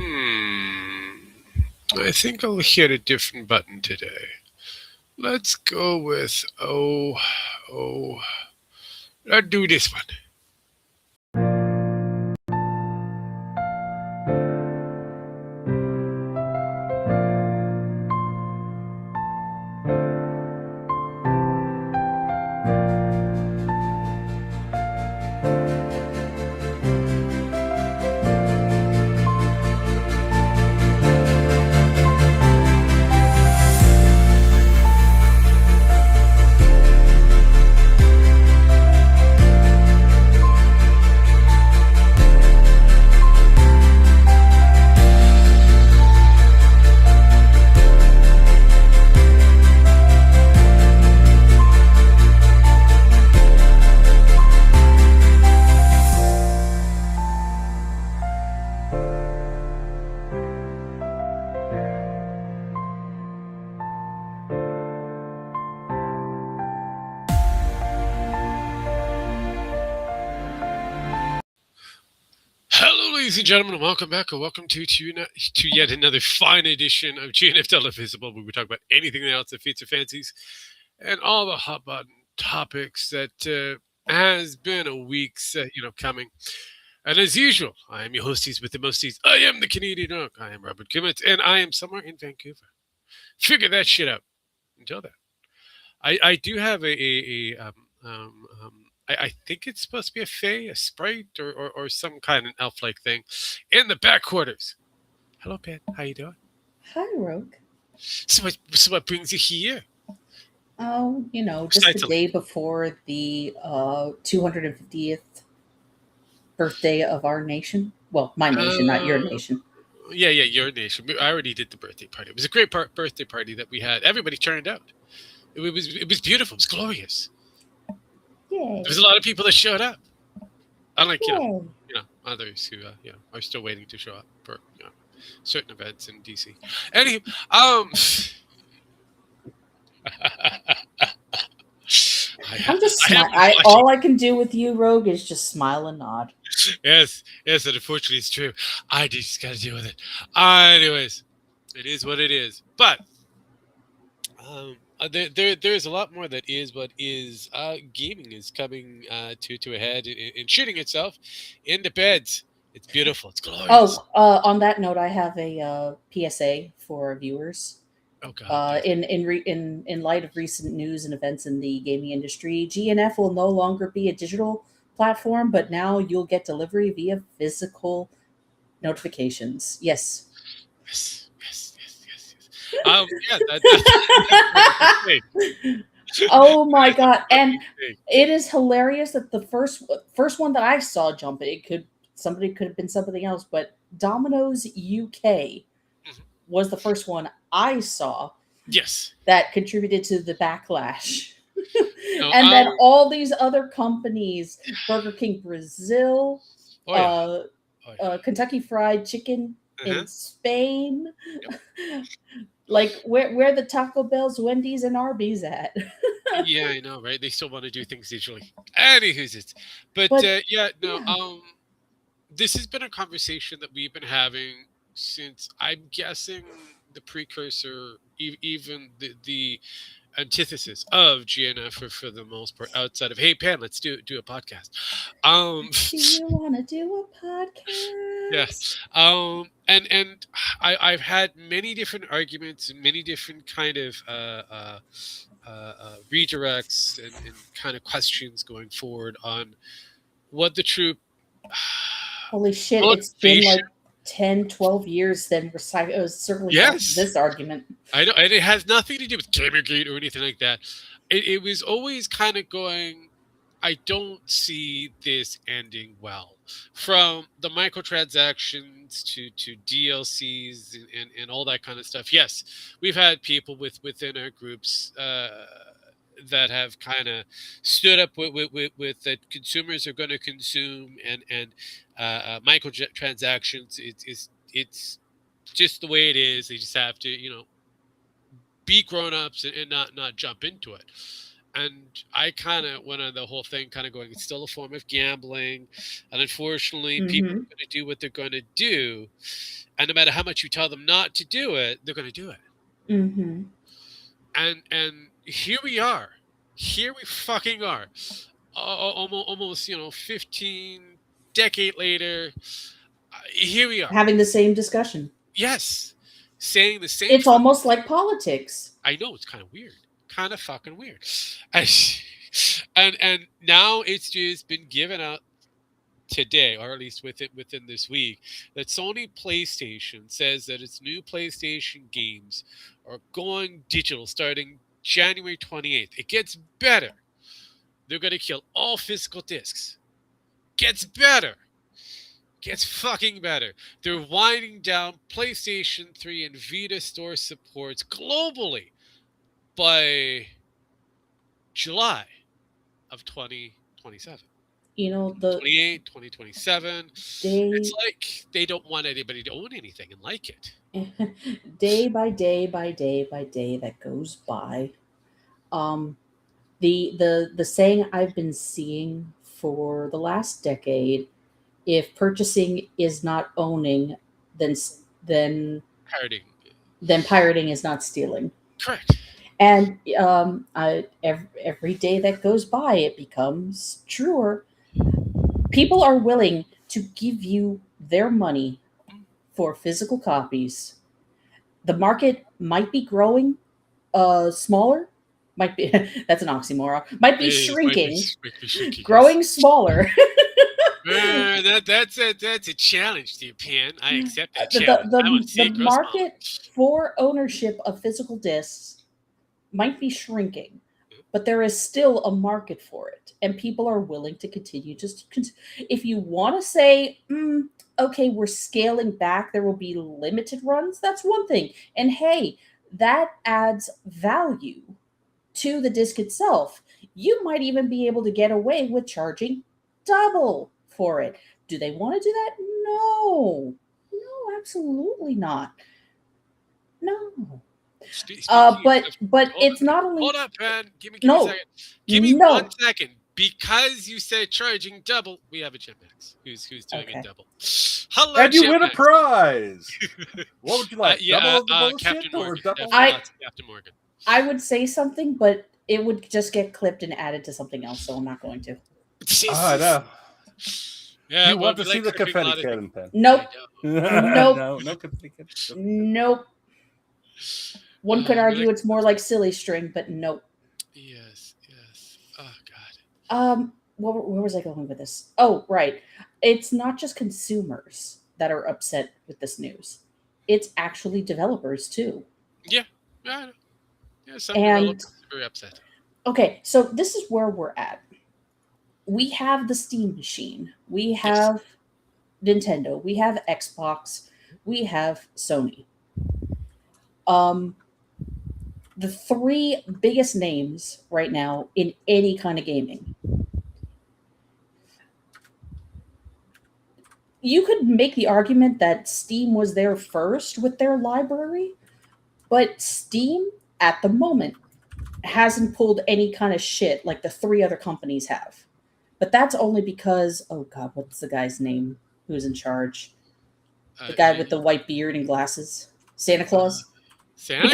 Hmm. I think I'll hit a different button today. Let's go with oh. Let's do this one. Hello, ladies and gentlemen, and welcome back, or welcome to yet another fine edition of GNF Televisible, where we talk about anything else that fits your fancies and all the hot button topics that has been a week's coming. And as usual, I am your hosties with the mosties. I am the Canadian Oak. I am Robert Cummins, and I am somewhere in Vancouver. Figure that shit out. Until then, I do have I think it's supposed to be a fae, a sprite, or some kind of elf-like thing in the back quarters. Hello, Pat. How you doing? Hi, Rogue. So what brings you here? Oh, just the Besides, day before the 250th birthday of our nation. Well, my nation, not your uh, nation. yeah, your nation. I already did the birthday party. It was a great birthday party that we had. Everybody turned out. It was beautiful. It was glorious. There Yay. was a lot of people that showed up. Unlike Yay. others who are still waiting to show up for certain events in DC. Anywho, I'm just I have smile. been flashing. All I can do with you, Rogue, is just smile and nod. Yes, and unfortunately, it's true. I just got to deal with it. Anyways, it is what it is. But there's a lot more that is what is. Gaming is coming to a head and shooting itself into beds. It's beautiful. It's glorious. Oh, on that note, I have a PSA for viewers. Oh God, do In light of recent news and events in the gaming industry, GNF will no longer be a digital platform, but now you'll get delivery via physical notifications. Yes. yes. Yeah, that's what I can say. Oh my That's god! what I And can say. it is hilarious that the first one that I saw jump it could have been something else, but Domino's UK Mhm. was the first one I saw Yes. that contributed to the backlash. No. And then all these other companies, Burger King Brazil, Oh yeah. uh, Oh yeah. Kentucky Fried Chicken Uh-huh. in Spain, Yep. like where the Taco Bell's, Wendy's, and Arby's at. Yeah, I know, right? They still want to do things digitally. Anywho's it. But But yeah, no. yeah, This has been a conversation that we've been having since I'm guessing the precursor, even the antithesis of GNF for the most part, outside of hey Pan, let's do a podcast. Um, do you want to do a yeah. podcast? And I've had many different arguments and many different kind of redirects and kind of questions going forward on what the true Holy shit, it's been motivation. like 10, 12 years then it was circling back to Yes, this argument. I know, and it has nothing to do with Gamergate or anything like that. It was always kind of going. I don't see this ending well. From the microtransactions to DLCs and all that kind of stuff. Yes, we've had people within our groups that have kind of stood up with that consumers are going to consume and microtransactions. It's just the way it is. They just have to be grown ups and not jump into it. I kind of went on the whole thing, kind of going, it's still a form of gambling, and unfortunately, people Mm-hmm. are going to do what they're going to do, and no matter how much you tell them not to do it, they're going to do it. Mm-hmm. And here we are, here we fucking are, almost 15 decade later, here we are. Having the same discussion. Yes, saying the same. It's almost like politics. I know, it's kind of weird, kind of fucking weird, and and now it's just been given out today, or at least within this week, that Sony PlayStation says that its new PlayStation games are going digital starting January 28th. It gets better. They're going to kill all physical discs. Gets better. Gets fucking better. They're winding down PlayStation 3 and Vita store supports globally by July of 2027. You know, 2028, 2027. day It's like they don't want anybody to own anything and like it. day by day by day by day that goes by, the saying I've been seeing for the last decade: if purchasing is not owning, then then Parting. then pirating is not stealing. Correct. And every day that goes by, it becomes truer. People are willing to give you their money for physical copies. The market might be growing smaller, might be that's an oxymoron, might be It shrinking, might be shrinking, growing smaller. that's a challenge, dear Pan. I accept that the, challenge. I want to see the it grow smaller. market for ownership of physical discs might be shrinking, but there is still a market for it, and people are willing to continue. If you want to say, okay, we're scaling back, there will be limited runs, that's one thing. And hey, that adds value to the disc itself. You might even be able to get away with charging double for it. Do they want to do that? No. No, absolutely not. No. But it's not only. Hold up, man. Give me No. a second. Give me No. 1 second. Because you said charging double, we have a Jetmax who's doing Okay. it double. Hello, And you win a Jetmax. prize. What would you like? Yeah, double of the bullshit Captain or Morgan. double? Captain Morgan. I would say something, but it would just get clipped and added to something else, so I'm not going to. I know. Yeah, You want to we see the clipping a lot confetti of cannon pen? Nope. No, no confetti cannon. Nope. One could argue it's more like silly string, but nope. Yes. Oh God. Where was I going with this? Oh, right. It's not just consumers that are upset with this news. It's actually developers too. Yeah. Yeah. Some And developers are very upset. okay, so this is where we're at. We have the Steam machine. We have Nintendo. We have Xbox. We have Sony. The three biggest names right now in any kind of gaming. You could make the argument that Steam was there first with their library, but Steam at the moment hasn't pulled any kind of shit like the three other companies have. But that's only because, oh God, what's the guy's name who's in charge? The guy with the white beard and glasses? Santa Claus? Santa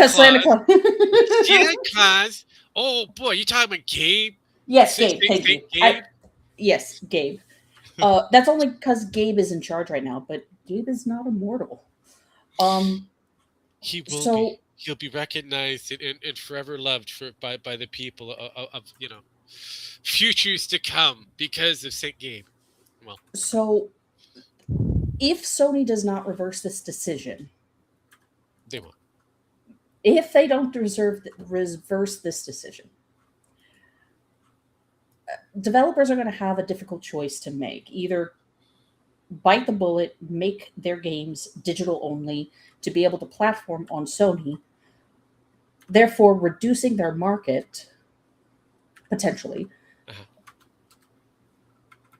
Claus. Oh boy, you talking about Gabe? Yes, Gabe. Thank you. Gabe? Yes, Gabe. That's only because Gabe is in charge right now, but Gabe is not immortal. He will be. He'll be recognized and forever loved by the people of futures to come because of Saint Gabe. Well, so if Sony does not reverse this decision, they won't. If they don't reverse this decision, developers are going to have a difficult choice to make. Either bite the bullet, make their games digital only to be able to platform on Sony, therefore reducing their market potentially,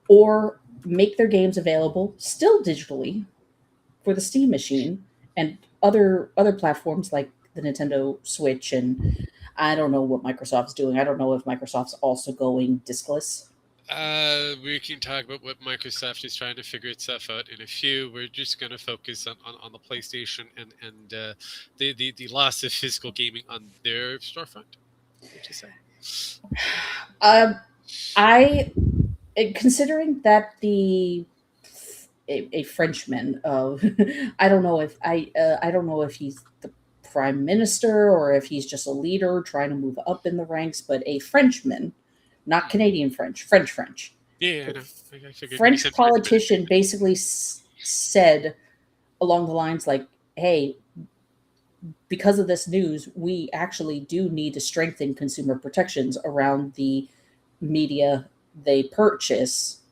or make their games available still digitally for the Steam machine and other platforms like the Nintendo Switch and I don't know what Microsoft's doing. I don't know if Microsoft's also going diskless. We can talk about what Microsoft is trying to figure itself out in a few. We're just going to focus on the PlayStation and the loss of physical gaming on their storefront. What you say? I considering that a Frenchman. I don't know if I don't know if he's the prime minister or if he's just a leader trying to move up in the ranks, but a Frenchman, not Canadian French. Yeah, I know. I figured French politician basically said along the lines like, "Hey, because of this news, we actually do need to strengthen consumer protections around the media they purchase,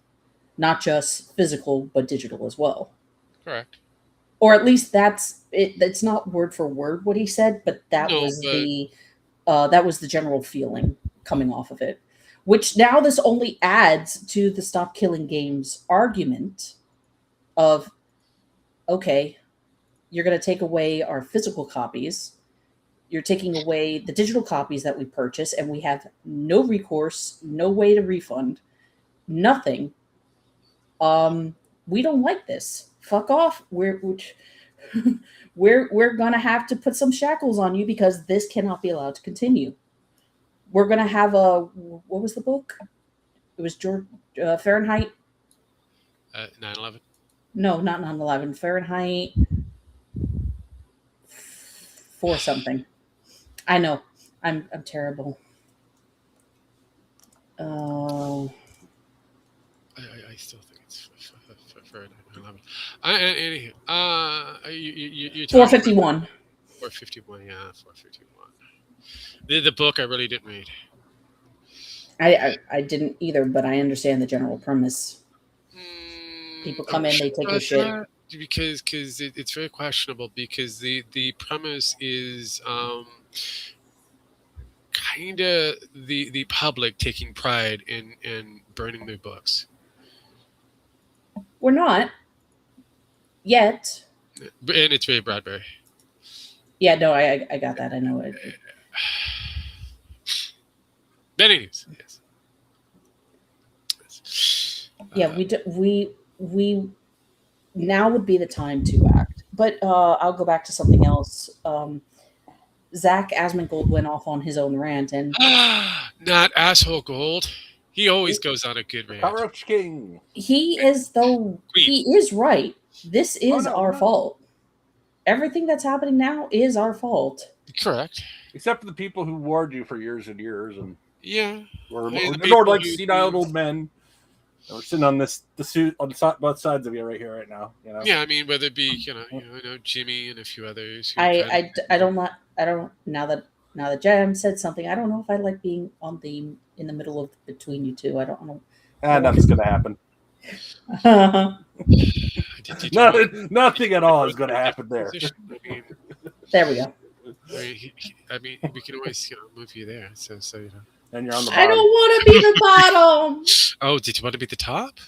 not just physical but digital as well." Correct. Or at least that's it. That's not word for word what he said, but that No, was but that was the general feeling coming off of it. Which now this only adds to the stop killing games argument of, okay, you're going to take away our physical copies. You're taking away the digital copies that we purchase, and we have no recourse, no way to refund, nothing. We don't like this. Fuck off. We're gonna have to put some shackles on you because this cannot be allowed to continue. We're gonna have a what was the book? It was George Fahrenheit. 9/11. No, not 9/11. Fahrenheit for something. I know. I'm terrible. I still think it's for 9/11. Anywho, you're talking 451. 451. Yeah, 451. The book I really didn't read. I didn't either, but I understand the general premise. People come in, they take a shit. Because it's very questionable because the premise is kind of the public taking pride in burning their books. We're not yet. And it's Ray Bradbury. Yeah, no, I got that. I know it. But anyways, yes. Yeah, we now would be the time to act. But I'll go back to something else. Zach Asmongold went off on his own rant, and not asshole gold. He always goes on a good rant. Cockroach King. he is right. This is our fault. Everything that's happening now is our fault. Correct. Except for the people who warned you for years and years, and we're ignored like senile old men. We're sitting on the suit on both sides of you right here, right now. You know? Yeah, I mean, whether it be Jimmy and a few others. I don't now that Jam said something. I don't know if I like being in the middle of between you two. I don't know. Nothing's gonna happen. Nothing at all is gonna happen there. There we go. I mean, we can always move you there. So And you're on the bottom. I don't want to be the bottom. Oh, did you want to be the top?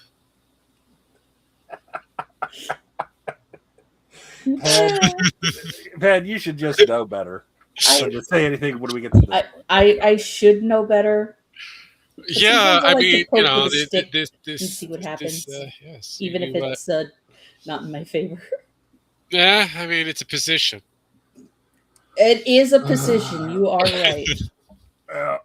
Van, you should just know better. To say anything when we get to this. I should know better. Yeah, I mean, this see what happens. Yes, even if it's not in my favor. Yeah, I mean, it's a position. It is a position. You are right. Yeah.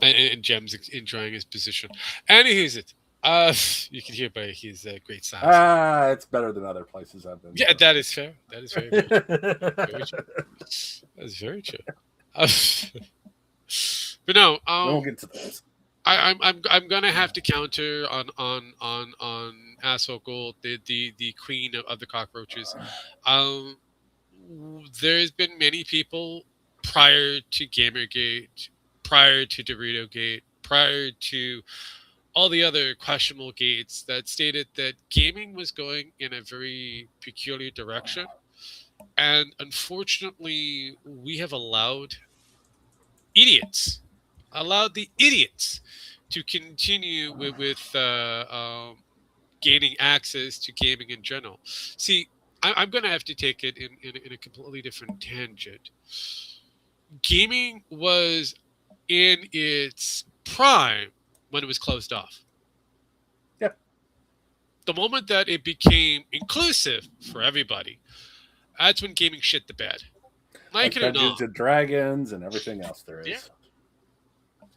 And Jem's enjoying his position. And he's it. You can hear by his great sound. It's better than other places I've been. Yeah, that is fair. That is very true. Very true. That's very true. But no, we'll get to those. I'm gonna have to counter on asshole gold, the queen of the cockroaches. There's been many people prior to Gamergate, prior to DoritoGate, prior to all the other questionable gates that stated that gaming was going in a very peculiar direction. And unfortunately, we have allowed the idiots to continue with gaining access to gaming in general. See, I'm going to have to take it in a completely different tangent. Gaming was in its prime when it was closed off. Yep. The moment that it became inclusive for everybody, that's when gaming shit the bed. Like it or Dungeons not. and Dragons and everything else there is. Yeah.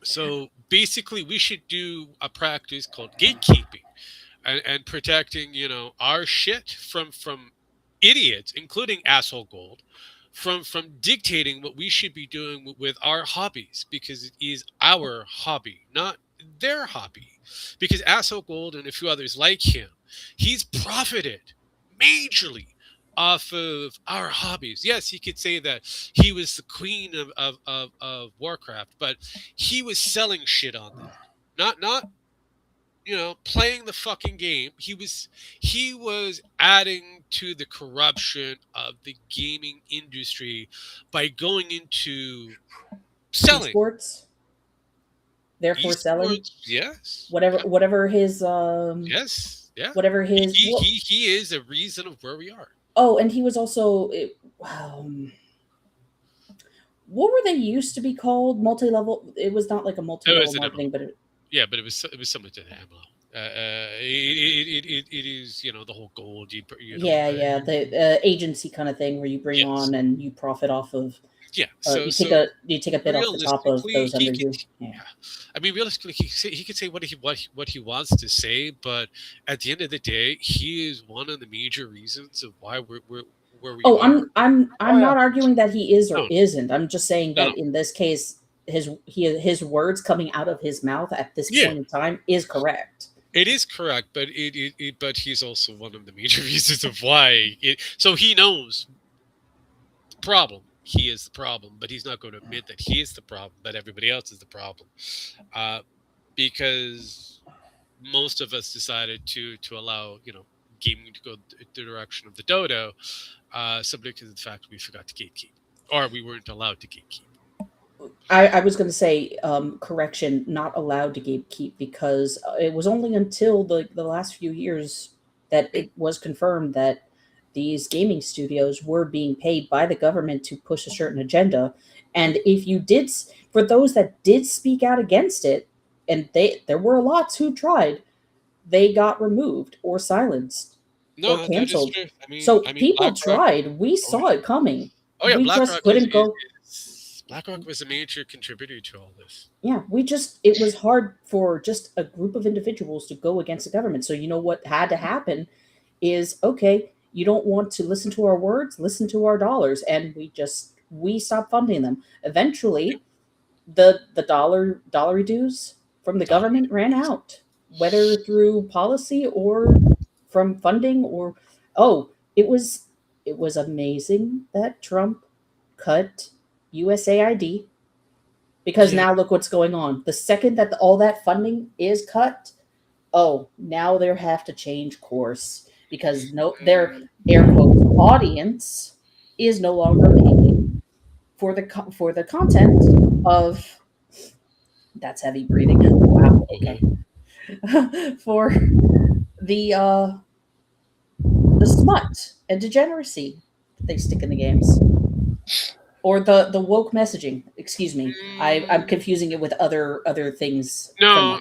So basically, we should do a practice called gatekeeping and protecting, our shit from idiots, including asshole gold, from dictating what we should be doing with our hobbies, because it is our hobby, not their hobby. Because asshole gold and a few others like him, he's profited majorly off of our hobbies. Yes, he could say that he was the queen of Warcraft, but he was selling shit on that. Not playing the fucking game. He was adding to the corruption of the gaming industry by going into selling Esports, therefore selling esports. Yes. whatever his Yes. Yeah. whatever his He is a reason of where we are. Oh, and he was also what were they used to be called? Multi-level. It was not like a multi-level marketing, but it was similar to the MLO. It is the whole gold. The agency kind of thing where you bring on and you profit off of. Yeah, you take a bit off the top of those under you. Yeah. I mean, realistically, he could say what he wants to say, but at the end of the day, he is one of the major reasons of why we're where we are. I'm not arguing that he is or No. isn't. I'm just saying that in this case, his words coming out of his mouth at this point in time is correct. It is correct, but but he's also one of the major reasons of why. So he knows the problem. He is the problem, but he's not going to admit that he is the problem, that everybody else is the problem. Because most of us decided to allow, gaming to go the direction of the dodo, simply because of the fact we forgot to gatekeep, or we weren't allowed to gatekeep. I was going to say, correction, not allowed to gatekeep, because it was only until the last few years that it was confirmed that these gaming studios were being paid by the government to push a certain agenda. And if you did, for those that did speak out against it, and there were lots who tried, they got removed or silenced or canceled. People tried. We saw it coming. Oh yeah, we just couldn't go. BlackRock was a major contributor to all this. Yeah, it was hard for just a group of individuals to go against the government. So you know what had to happen is, okay, you don't want to listen to our words, listen to our dollars. And we stopped funding them. Eventually, the dollar dues from the government ran out, whether through policy or from funding it was amazing that Trump cut USAID, because now look what's going on. The second that all that funding is cut, now they have to change course, because their air quotes audience is no longer paying for the content of. That's heavy breathing. Wow. Okay. For the smut and degeneracy that they stick in the games. Or the woke messaging. Excuse me, I'm confusing it with other things. No.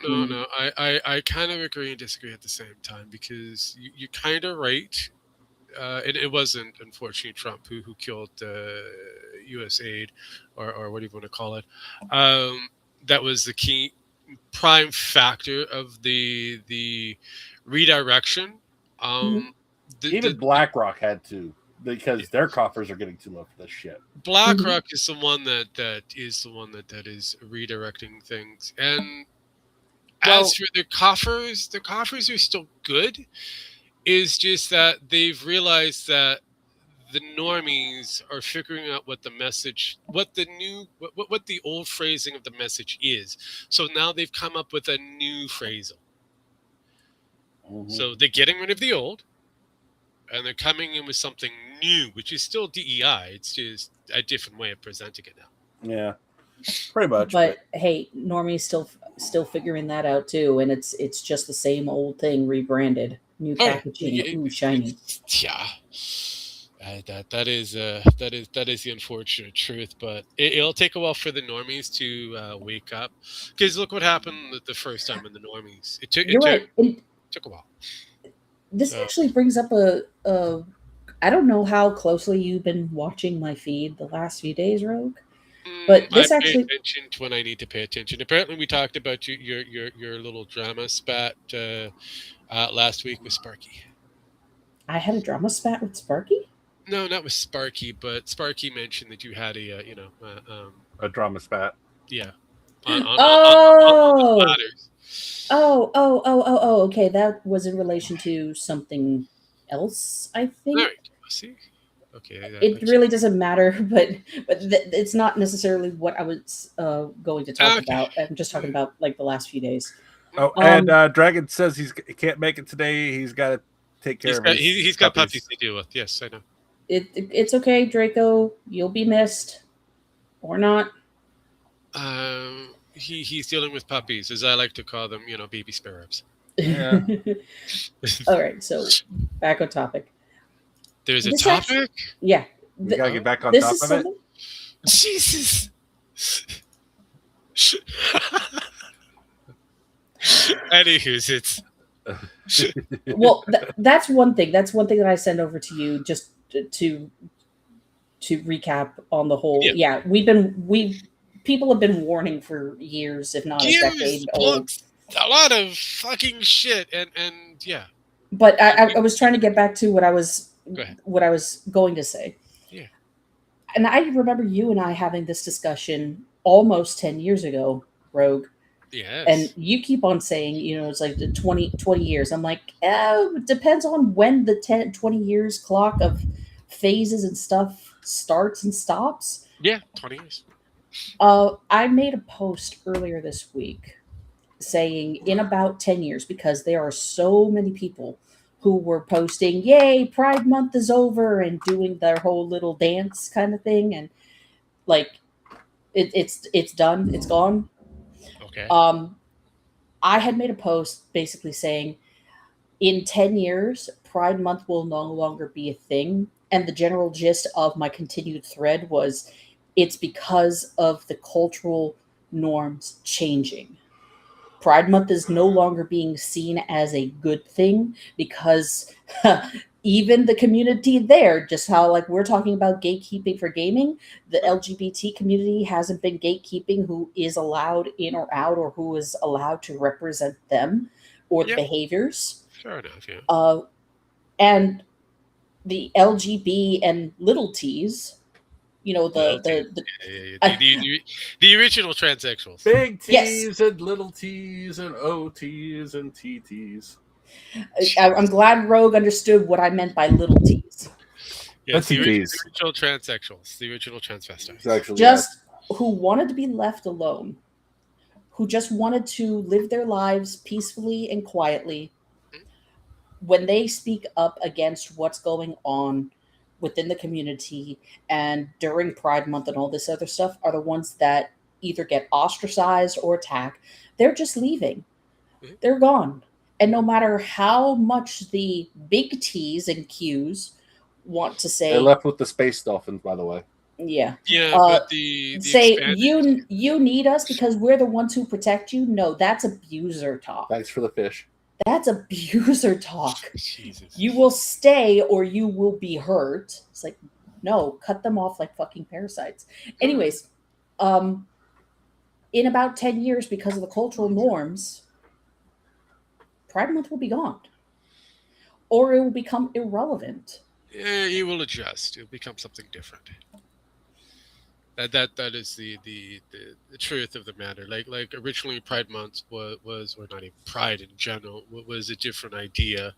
I kind of agree and disagree at the same time, because you're kind of right. And it wasn't, unfortunately, Trump who killed USAID, or what do you want to call it. That was the key prime factor of the redirection. Even BlackRock had to, because their coffers are getting too low for this shit. BlackRock is the one that is redirecting things. And as for the coffers are still good. It's just that they've realized that the normies are figuring out what the message, what the old phrasing of the message is. So now they've come up with a new phrasal. Mm-hmm. So they're getting rid of the old, and they're coming in with something new, which is still DEI. It's just a different way of presenting it now. Yeah, pretty much. But hey, normies still figuring that out too, and it's just the same old thing rebranded, new packaging, shiny. Yeah. That is the unfortunate truth, but it'll take a while for the normies to wake up. Because look what happened the first time in the normies. You're right. And took a while. this So actually brings up a I don't know how closely you've been watching my feed the last few days, Rogue. But I this pay actually, attention to when I need to pay attention. Apparently, we talked about your little drama spat last week with Sparky. I had a drama spat with Sparky. No, not with Sparky, but Sparky mentioned that you had A drama spat. yeah, Oh, ladders. okay. That was in relation to something else, I All think. right, see, okay, It really doesn't matter, but it's not necessarily what I was going to talk Okay. about. I'm just talking about like the last few days. Oh, and Dragon says he can't make it today. He's got to take care of his he's got puppies to deal with. Yes, I know. It's okay, Draco. You'll be missed, or not. He's dealing with puppies, as I like to call them. Baby sparrows. Yeah. All right, so back on topic. There's a This topic. actually- Yeah, We gotta get back on this top is of something. it. Jesus. Anywho's it's Well, that's one thing. That's one thing that I send over to you just to recap on the whole. Yeah. People have been warning for years, if not a decade old. A lot of fucking shit, and yeah. But I was trying to get back to what I was Go ahead. what I was going to say. Yeah. And I remember you and I having this discussion almost 10 years ago, Rogue. Yes. And you keep on saying, it's like the 20 years. I'm like, it depends on when the 20 years clock of phases and stuff starts and stops. Yeah, 20 years. I made a post earlier this week saying in about 10 years, because there are so many people who were posting, yay, Pride Month is over, and doing their whole little dance kind of thing. And like, it's done. It's gone. Okay. I had made a post basically saying in 10 years, Pride Month will no longer be a thing. And the general gist of my continued thread was it's because of the cultural norms changing. Pride Month is no longer being seen as a good thing because even the community there, just how like we're talking about gatekeeping for gaming, the LGBT community hasn't been gatekeeping who is allowed in or out or who is allowed to represent them or the behaviors. Fair enough, yeah. And the LGB and little T's, the original transsexuals. Big T's Yes. and little T's and OT's and TT's. I'm glad Rogue understood what I meant by little T's. Yes, the T's. original transsexuals, the original transvestites. Actually, Just who wanted to be left alone, who just wanted to live their lives peacefully and quietly. When they speak up against what's going on within the community and during Pride Month and all this other stuff are the ones that either get ostracized or attacked. They're just leaving. They're gone. And no matter how much the big T's and Q's want to say, they left with the space dolphins, by the way. Yeah. But the say expanded... you need us because we're the ones who protect you. No, that's abuser talk. Thanks for the fish. That's abuser talk. Jesus. You will stay or you will be hurt. It's like, no, cut them off like fucking parasites. Anyways, in about 10 years, because of the cultural norms, Pride Month will be gone. Or it will become irrelevant. Yeah, it will adjust. It will become something different. That is the truth of the matter. Like originally, Pride Month was or not even Pride in general was a different idea.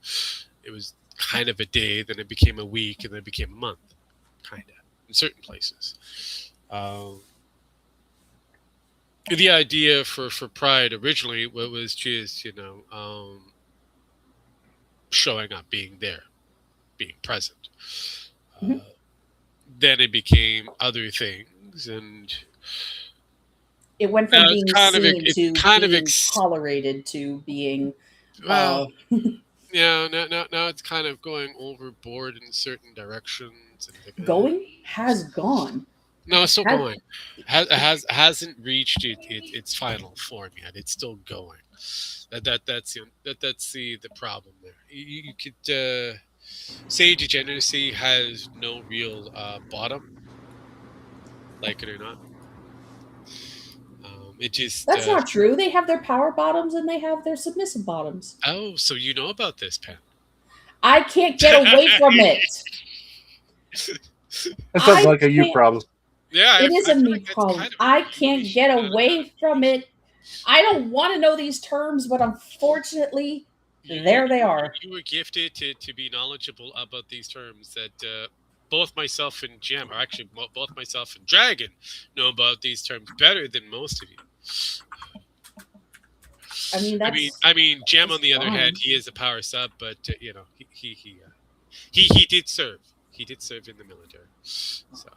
It was kind of a day, then it became a week, and then it became a month, kind of in certain places. The idea for Pride originally was just showing up, being there, being present. Mm-hmm. Then it became other things, and it went from being seen to being tolerated to being now it's kind of going overboard in certain directions, and I'm like, Going has gone. no, it's still Has- going. Hasn't reached its final form yet. It's still going. That's the problem there. You could say degeneracy has no real bottom, like it or not. It just That's not true. They have their power bottoms and they have their submissive bottoms. oh, so you know about this, Pen? I can't get away from it. It sounds I like a you can't- problem. Yeah, It is I a feel me like that's problem. kind of I a can't huge get amount of away from it. I don't want to know these terms, but unfortunately, there they are. You were gifted to be knowledgeable about these terms that both myself and Gem, or actually both myself and Dragon, know about these terms better than most of you. I mean, that's I mean, Gem on the other fine. hand, he is a power sub, but you know, he did serve. He did serve in the military. So,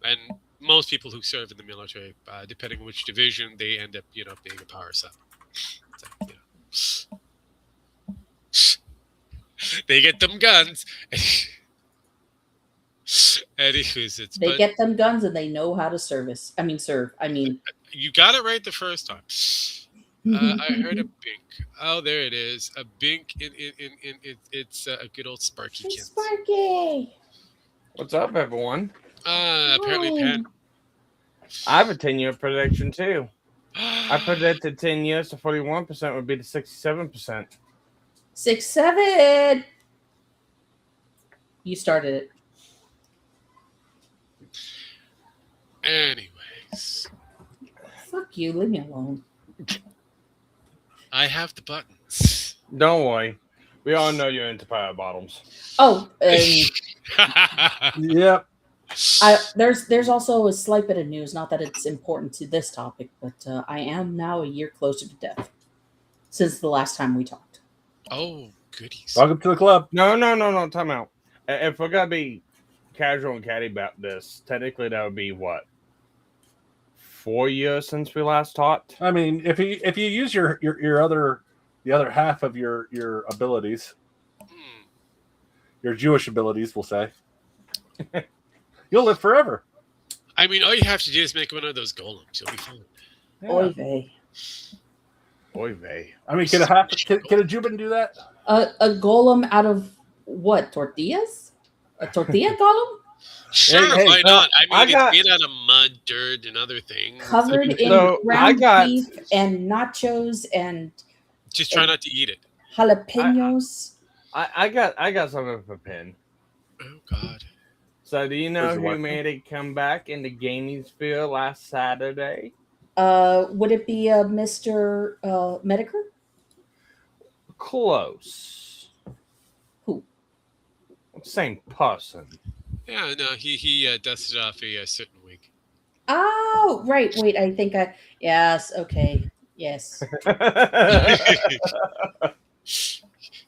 and most people who serve in the military, depending on which division, they end up, you know, being a power sub. So, you know. They get them guns. Anywho's, they get them guns and they know how to serve. I mean, you got it right the first time. I heard a bink. Oh, there it is. A bink. It's a good old Sparky It's kid. Sparky. What's up, everyone? Apparently, Pan. I have a 10-year prediction too. I predicted 10 years to 41% would be to 67%. 6, 7. You started it. Anyways, Fuck you. Leave me alone. I have the buttons. Don't worry. We all know you're into power bottoms. Oh, Yep. there's also a slight bit of news. Not that it's important to this topic, but I am now a year closer to death since the last time we talked. Oh, goodies. Welcome to the club. No. Time out. If we're gonna be casual and catty about this, technically that would be what? 4 years since we last talked. I mean, if you use your other half of your abilities, your Jewish abilities, we'll say, you'll live forever. I mean, all you have to do is make one of those golems. You'll be fine. Oy vey. Oy vey. I mean, can a Jubin do that? A golem out of what? Tortillas? A tortilla golem? Sure, Hey, why not? I mean, I it's made out of mud, dirt, and other things. Covered in So, ground I got- beef and nachos and Just try not to eat it. jalapenos. I got something for Pin. Oh, God. So do you know Where's the who weapon? made a comeback in the gaming sphere last Saturday? Would it be Mr. Metokur? Close. Who? Same person. Yeah, no, he dusted off a certain wig. Oh, right. Wait, I think yes, okay. Yes.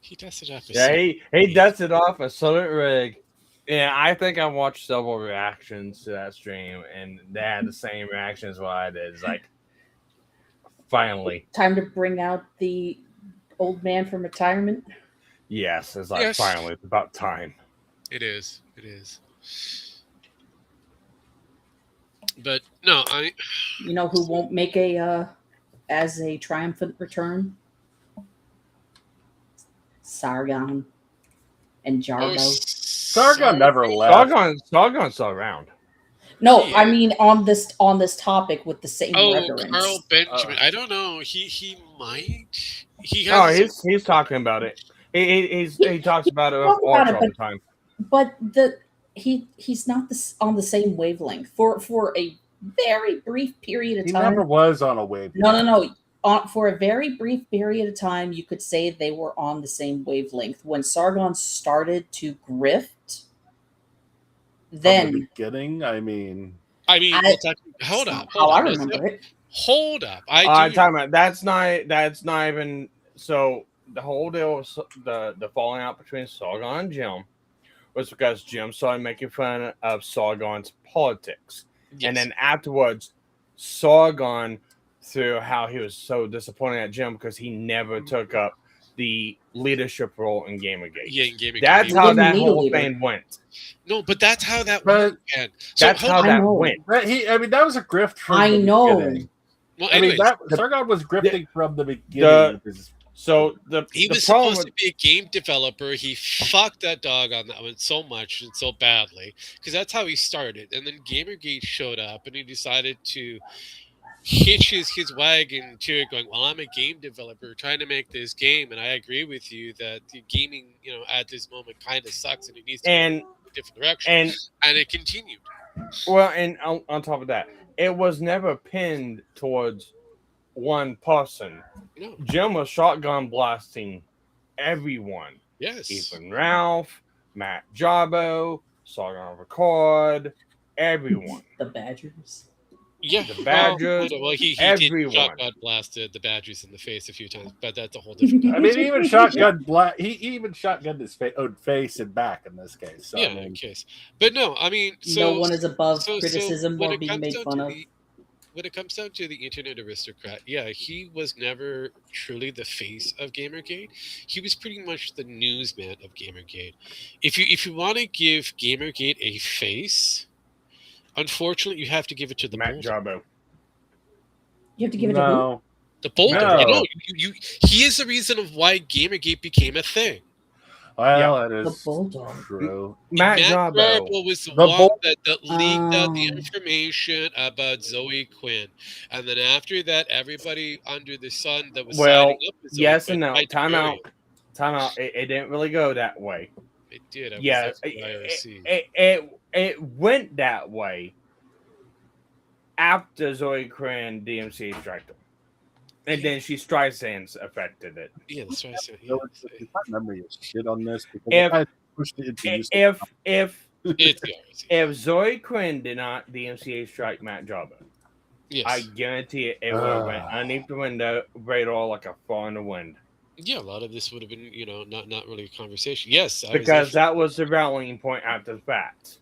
He dusted off a Yeah, certain he dusted off a solid rig. Yeah, I think I watched several reactions to that stream, and they had the same reaction as what I did. It's like, finally, Time to bring out the old man from retirement. yes, it's like Yes. finally, it's about time. It is. It is. But no, You know who won't make as a triumphant return? Sargon and Jarbo. Sargon never left. Sargon's still around. No, Yeah. I mean on this topic with the same Oh, reverence. Carl Benjamin. I don't know. He might. He has. Oh, he's talking about it. He talks about it with talk about Arch it, all the time. But he's not on the same wavelength for a very brief period of He time. never was on a wave. No. For a very brief period of time, you could say they were on the same wavelength. When Sargon started to grift, From then the beginning, I mean, Hold up. how I Hold remember it. Hold up. Time out. That's not even so. The whole deal was the falling out between Sargon and Jim was because Jim started making fun of Sargon's politics, Yes. and then afterwards, Sargon, through how he was so disappointed at Jim because he never took up the leadership role in Gamergate. Yeah, in Gamergate. That's He how didn't that need a whole leader. thing went. No, but that's how that But- went, man. So That's hold how on. that know. went. That was a grift from I the know. beginning. Well, I mean, anyways, Sargon was grifting from the beginning. So the he was problem supposed with, to be a game developer. He fucked that dog on that one so much and so badly because that's how he started. And then Gamergate showed up, and he decided to hitch his wagon to it, going, "Well, I'm a game developer trying to make this game, and I agree with you that the gaming, at this moment kind of sucks, and it needs to and go a different direction." and it continued. well, and on top of that, it was never pinned towards one person. No. Jim was shotgun blasting everyone. Yes. Ethan Ralph, Matt Jarbo, Sargon Record, everyone. The Badgers. Yeah, The Badgers, well, he did everyone. shotgun blasted the Badgers in the face a few times, but that's a whole different. I mean, he even shotgunned his own face and back in this case. So, Yeah, I mean, in case. But no, I mean, so No one is above so criticism when or it being comes made down fun to of. when it comes down to the internet aristocrat, yeah, he was never truly the face of Gamergate. He was pretty much the newsman of Gamergate. If you want to give Gamergate a face, unfortunately, you have to give it to the Matt Boulder. Jarbo. You have to give it to who? no. The Boulder. No. He is the reason of why Gamergate became a thing. Well, it The is Bulldog. true. Matt Jarbo Jarbo. was the The one that leaked out the Oh. information about Zoe Quinn, and then after that, everybody under the sun that was Well, signing up with Zoe yes Quinn and no. tried to Time bury out. Time out. It didn't really go that way. It did. I was Yeah, there for IRC. it went that way after Zoe Quinn DMCA striked him. And then she Streisand's affected it. Yeah, that's right. So, yeah. So it's my memory is shit on this because If- I pushed it into use. If It's the IRC. if Zoe Quinn did not DMCA strike Matt Jarbo, Yes. I guarantee it would have went underneath the window, radar like a far in the wind. Yeah, a lot of this would have been, not really a conversation. Yes, Because that was the rallying point after the fact.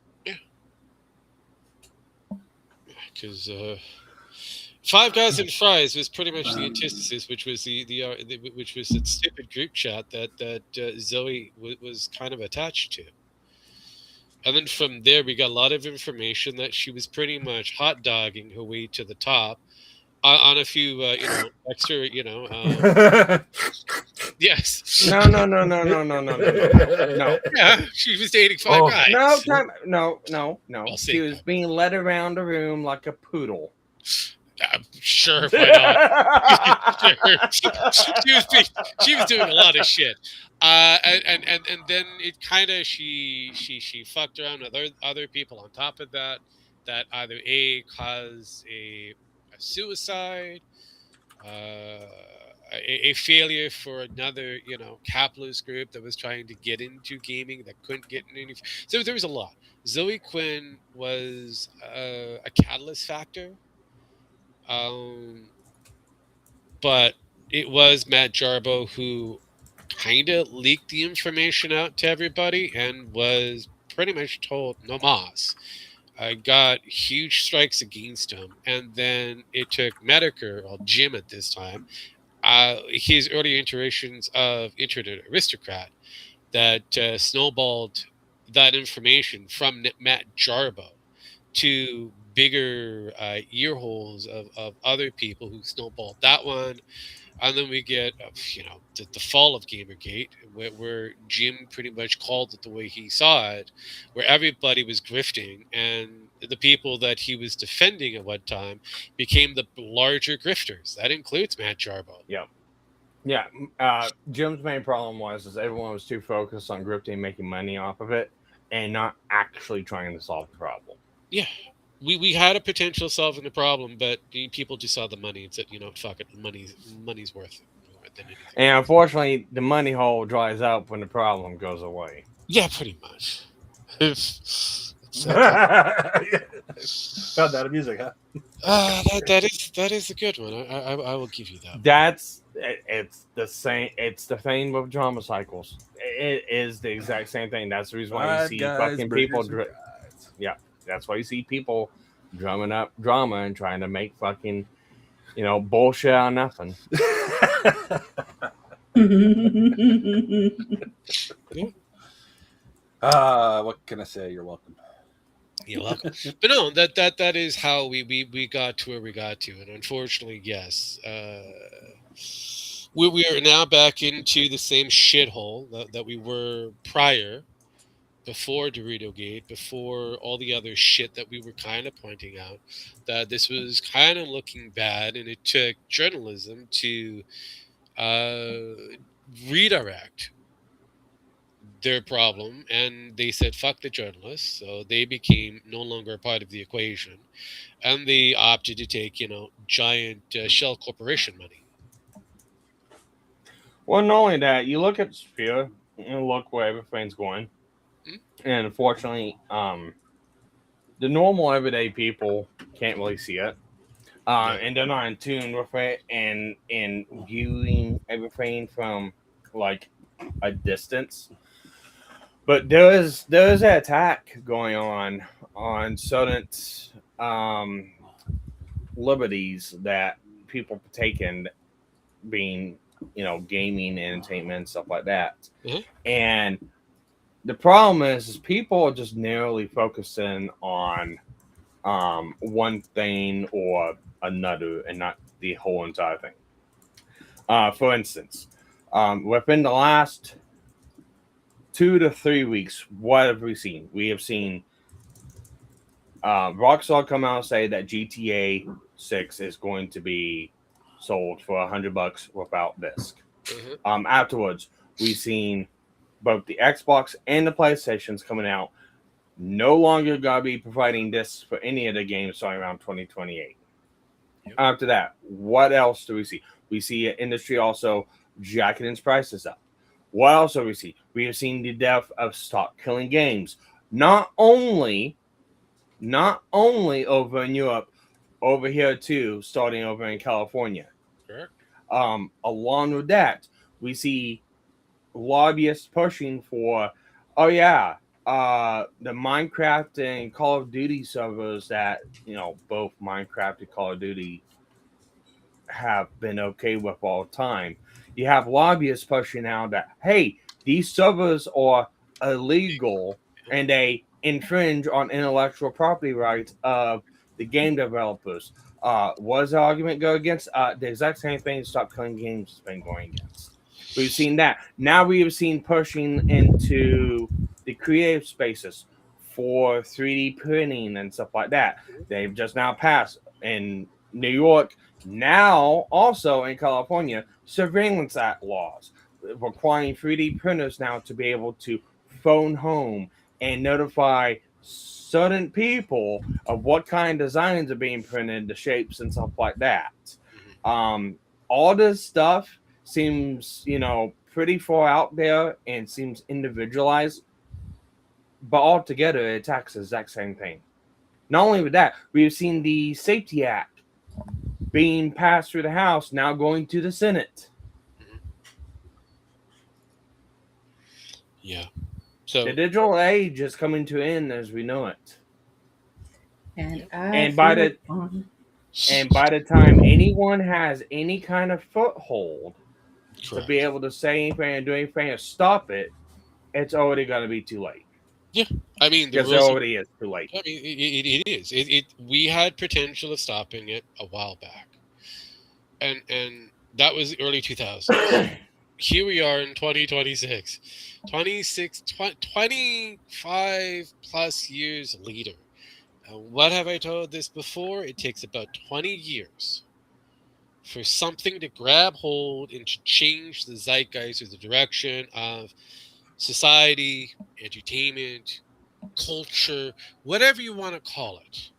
because Five Guys and Fries was pretty much the antithesis, which was which was that stupid group chat that Zoe was kind of attached to. And then from there, we got a lot of information that she was pretty much hot dogging her way to the top on a few, extra, yes. No. Yeah, she was dating Five Guys. No. I'll say She was being led around the room like a poodle. Sure, why not? She was doing a lot of shit, and then it kind of she fucked around with other people on top of that either caused a suicide, a failure for another capitalist group that was trying to get into gaming that couldn't get in any. So there was a lot. Zoe Quinn was a catalyst factor. But it was Matt Jarbo who kind of leaked the information out to everybody and was pretty much told no mas. Got huge strikes against him, and then it took Metokur, or Jim at this time, his early iterations of Internet Aristocrat, that snowballed that information from Matt Jarbo to bigger ear holes of other people who snowballed that one. And then we get, the fall of Gamergate, where Jim pretty much called it the way he saw it, where everybody was grifting, and the people that he was defending at one time became the larger grifters. That includes Matt Jarbo. Yeah. Jim's main problem was everyone was too focused on grifting and making money off of it and not actually trying to solve the problem. Yeah. We had a potential solving the problem, but people just saw the money and said, fuck it, money's worth more than anything. And unfortunately, the money hole dries up when the problem goes away. Yeah, pretty much. Found that amusing, huh? That is a good one. I will give you that. It's the same. It's the thing with drama cycles. It is the exact same thing. That's the reason why you see fucking people. Yeah, that's why you see people drumming up drama and trying to make fucking, bullshit out of nothing. What can I say? You're welcome. You're welcome. But no, that is how we got to where we got to, and unfortunately, yes, we are now back into the same shithole that we were prior, before Dorito Gate, before all the other shit that we were kind of pointing out, that this was kind of looking bad, and it took journalism to redirect their problem, and they said fuck the journalists, so they became no longer a part of the equation, and they opted to take giant shell corporation money. Well, not only that, you look at the sphere and look where everything's going, and unfortunately, the normal everyday people can't really see it, and they're not in tune with it, and viewing everything from like a distance. But there's an attack going on certain liberties that people partake in, being gaming, entertainment, stuff like that. Mm-hmm. And the problem is people are just narrowly focusing on one thing or another, and not the whole entire thing. For instance, within the last 2 to 3 weeks, what have we seen? We have seen Rockstar come out and say that GTA 6 is going to be sold for $100 without disc. Mm-hmm. Afterwards, we've seen both the Xbox and the PlayStations coming out, no longer gonna be providing discs for any of the games starting around 2028. Yep. After that, what else do we see? We see an industry also jacking its prices up. What else do we see? We have seen the death of stock killing games. Not only over in Europe, over here too, starting over in California. Sure. Along with that, we see lobbyists pushing for, the Minecraft and Call of Duty servers that, both Minecraft and Call of Duty have been okay with all the time. You have lobbyists pushing out that, hey, these servers are illegal and they infringe on intellectual property rights of the game developers. What does the argument go against? The exact same thing Stop Killing Games has been going against. We've seen that. Now we have seen pushing into the creative spaces for 3D printing and stuff like that. They've just now passed in New York, now also in California, surveillance act laws requiring 3D printers now to be able to phone home and notify certain people of what kind of designs are being printed, the shapes and stuff like that. All this stuff seems, pretty far out there and seems individualized, but altogether it attacks the exact same thing. Not only with that, we've seen the Safety Act being passed through the House, now going to the Senate. Yeah. So the digital age is coming to an end as we know it. And by the time anyone has any kind of foothold to be able to say anything and do anything to stop it, it's already going to be too late. Yeah, I mean, because it already is too late. I mean, it is. We had potential of stopping it a while back, and that was the early 2000s. Here we are in 2026, 25 plus years later. What have I told this before? It takes about 20 years for something to grab hold and to change the zeitgeist or the direction of society, entertainment, culture, whatever you want to call it.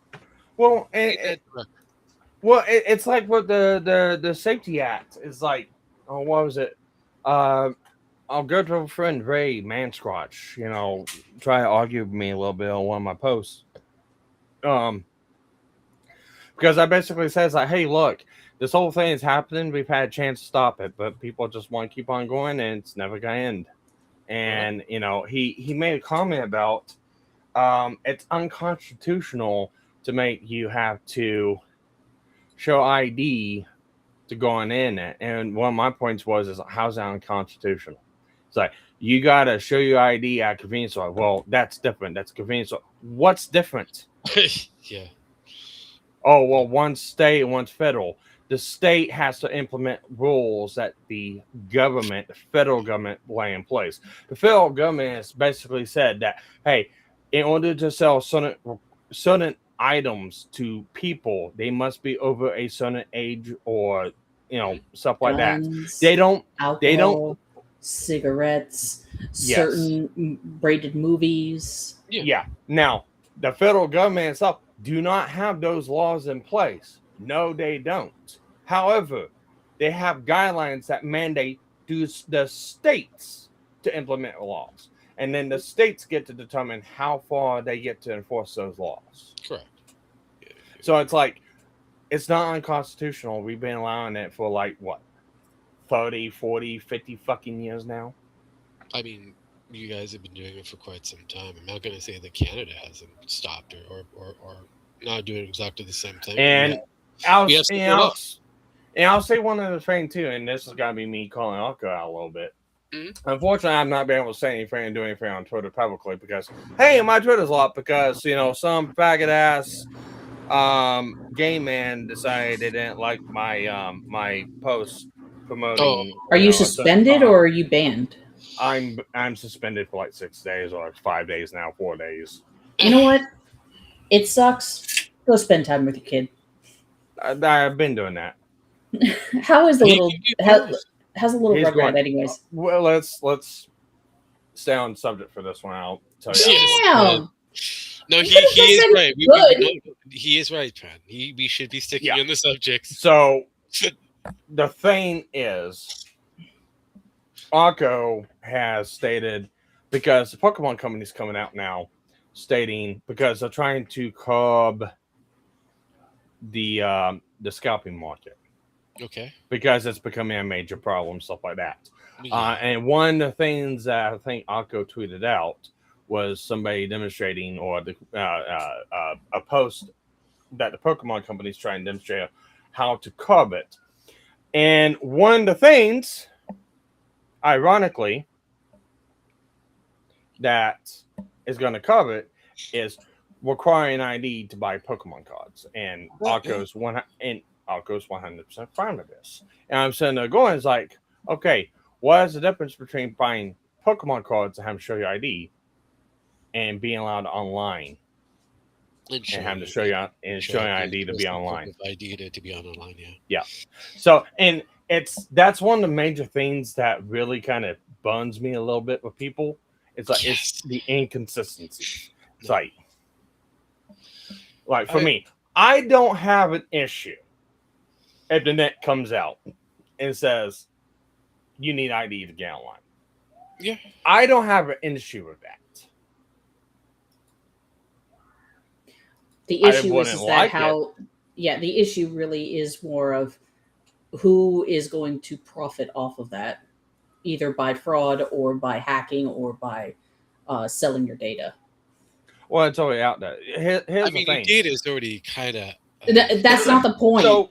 Well, it's like what the Safety Act is like. Oh, what was it? I'll go to a friend, Ray Manscrotch, try to argue with me a little bit on one of my posts. Because I basically says like, hey, look, this whole thing is happening. We've had a chance to stop it, but people just want to keep on going, and it's never gonna end. And he made a comment about it's unconstitutional to make you have to show ID to going in it. And one of my points is how's that unconstitutional? It's like you gotta show your ID at convenience store. Well, that's different. That's convenience store. What's different? Yeah. Oh, well, one's state and one's federal. The state has to implement rules that the government, the federal government, lay in place. The federal government has basically said that, hey, in order to sell certain items to people, they must be over a certain age or, stuff like that. Guns, They don't, alcohol, cigarettes, Yes. certain braided movies. Yeah. Now, the federal government itself do not have those laws in place. No, they don't. However, they have guidelines that mandate the states to implement laws. And then the states get to determine how far they get to enforce those laws. Correct. So it's like, it's not unconstitutional. We've been allowing it for like, what, 30, 40, 50 fucking years now? I mean, you guys have been doing it for quite some time. I'm not going to say that Canada hasn't stopped or not doing exactly the same thing. And I'll say one other thing too, and this has got to be me calling Alco out a little bit. Mm-hmm. Unfortunately, I've not been able to say anything and do anything on Twitter publicly because, hey, my Twitter's locked because, some faggot ass gay man decided they didn't like my my post promoting. Are you suspended or are you banned? I'm suspended for like 6 days or 5 days now, 4 days. You know what? It sucks. Go spend time with your kid. I've been doing that. How is the little? How's the little rugrat, anyways? Well, let's stay on subject for this one. I'll tell you. Damn. No, he is right. He is right, Pat. We should be sticking on the subject. So the thing is, Akko has stated, because the Pokemon company's coming out now, stating because they're trying to curb the scalping market. Okay. Because it's becoming a major problem, stuff like that. Yeah. And one of the things that I think Akko tweeted out was somebody demonstrating, or a post that the Pokemon company is trying to demonstrate how to curb it. And one of the things, ironically, that is going to curb it is requiring ID to buy Pokemon cards. And Akko's 100% fine with this. And I'm sitting there going, it's like, okay, what is the difference between buying Pokemon cards and having to show your ID and being allowed online and having to show you and showing ID to be online? ID to be online, yeah. Yeah. So, and that's one of the major things that really kind of burns me a little bit with people. It's like it's the inconsistency. It's like for me, I don't have an issue if the net comes out and says you need ID to get online. Yeah. I don't have an issue with that. The issue is that the issue really is more of who is going to profit off of that, either by fraud or by hacking or by selling your data. Well, it's already out there. Here's the thing. Your data is already kind of... That's not the point. So,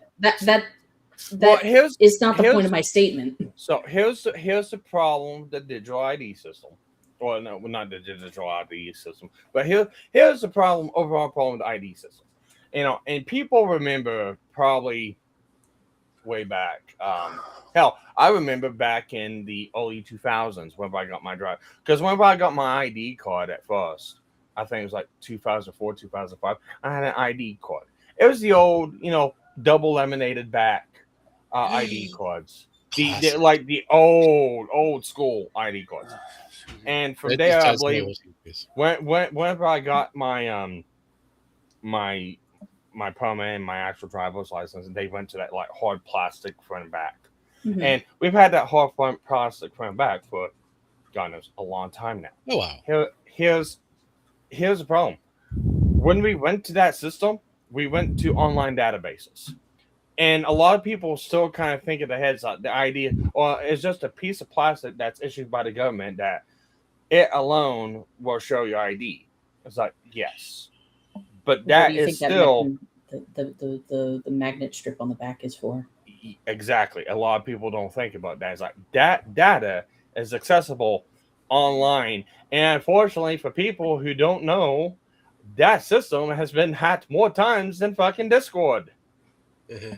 is not the point of my statement. So here's the problem with the digital ID system. Well, no, not the digital ID system, but here's the overall problem with the ID system. And people remember probably way back. Hell, I remember back in the early 2000s whenever I got my drive. Because whenever I got my ID card at first, I think it was like 2004, 2005, I had an ID card. It was the old, double laminated back ID cards. The old school ID cards. And from there, I believe, whenever I got my my permit and my actual driver's license, they went to that like hard plastic front and back. Mm-hmm. And we've had that hard plastic front and back for, God knows, a long time now. Oh, wow. Here's the problem. When we went to that system, we went to online databases. And a lot of people still kind of think in their heads like the idea, or it's just a piece of plastic that's issued by the government that it alone will show your ID. It's like, yes. But that is still... the magnet strip on the back is for? Exactly. A lot of people don't think about that. It's like that data is accessible online. And unfortunately, for people who don't know, that system has been hacked more times than fucking Discord. Uh-huh.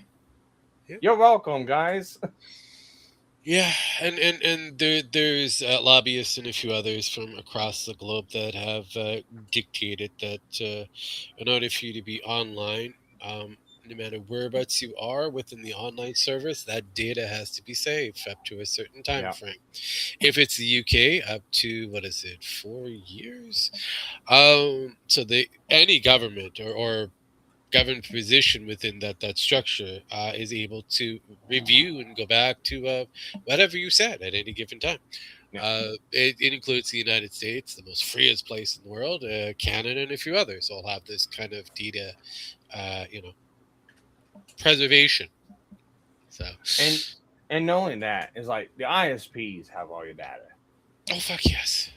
Yep. You're welcome, guys. Yeah, and there's lobbyists and a few others from across the globe that have dictated that in order for you to be online, no matter whereabouts you are within the online service, that data has to be saved up to a certain time Yeah. frame. If it's the UK, up to what is it, 4 years? So any government or governed position within that structure is able to review and go back to whatever you said at any given time. Yeah. It includes the United States, the most freest place in the world, Canada, and a few others all have this kind of data, preservation. So, And not only that, it's like the ISPs have all your data. oh fuck yes.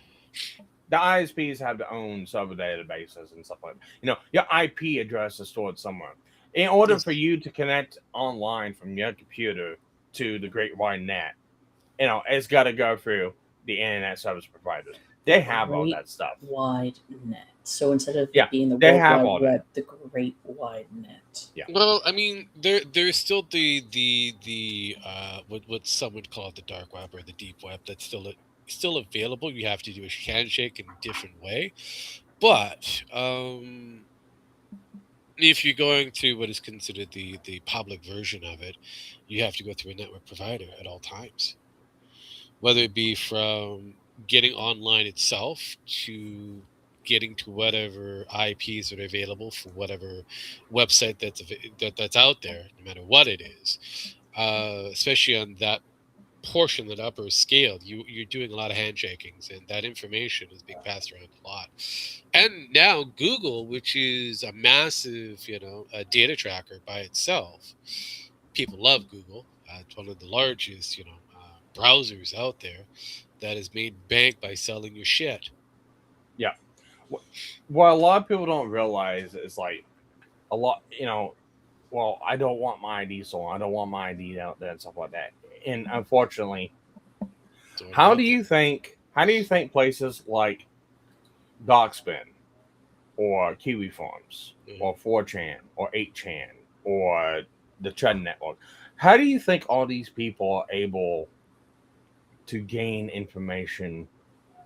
The ISPs have their own server databases and stuff like that. Your IP address is stored somewhere. In order Yes. for you to connect online from your computer to the Great Wide Net, it's got to go through the internet service providers. They have all that stuff. Wide net. So instead of Yeah, it being the they World have Wide all that. Web, the Great Wide Net. Yeah. Well, I mean, there's still the what some would call the dark web or the deep web that's still available. You have to do a handshake in a different way, but if you're going to what is considered the public version of it, you have to go through a network provider at all times, whether it be from getting online itself to getting to whatever IPs that are available for whatever website that's out there, no matter what it is. Especially on that portion, that upper scale, you're doing a lot of handshakings, and that information is being passed around a lot. And now Google, which is a massive, a data tracker by itself, people love Google. It's one of the largest, browsers out there that has made bank by selling your shit. Yeah. What a lot of people don't realize is like a lot, well, I don't want my ID stolen. I don't want my ID out there and stuff like that. And unfortunately, how do you think places like Doxbin or Kiwi Farms or 4chan or 8chan or the Tread Network, how do you think all these people are able to gain information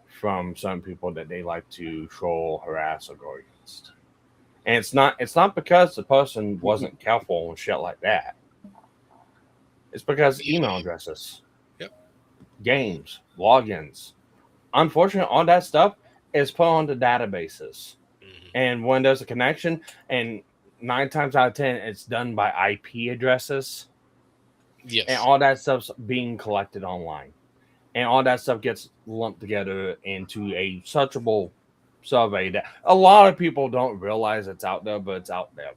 from some people that they like to troll, harass, or go against? And it's not because the person wasn't careful and shit like that. It's because email addresses, games, logins. Unfortunately, all that stuff is put on the databases. And when there's a connection, and 9 times out of 10, it's done by IP addresses. Yes. And all that stuff's being collected online. And all that stuff gets lumped together into a searchable survey that a lot of people don't realize it's out there, but it's out there.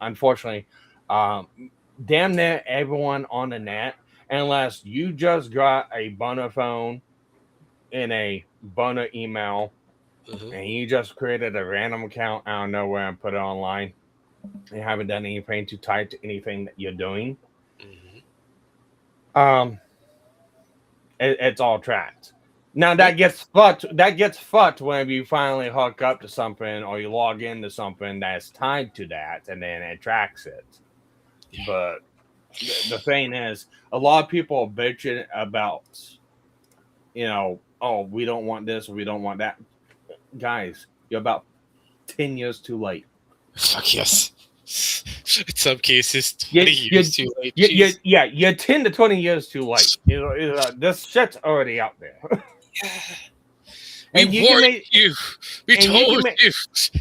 Unfortunately, damn near everyone on the net, unless you just got a burner phone and a burner email, and you just created a random account out of nowhere and put it online, you haven't done anything to tie it to anything that you're doing. It's all tracked. Now that gets fucked. That gets fucked whenever you finally hook up to something or you log into something that's tied to that, and then it tracks it. Yeah. But the thing is, a lot of people are bitching about, oh, we don't want this or we don't want that. Guys, you're about 10 years too late. Fuck yes. In some cases, 20 years too late. You're 10 to 20 years too late. This shit's already out there. We warned you. We told you.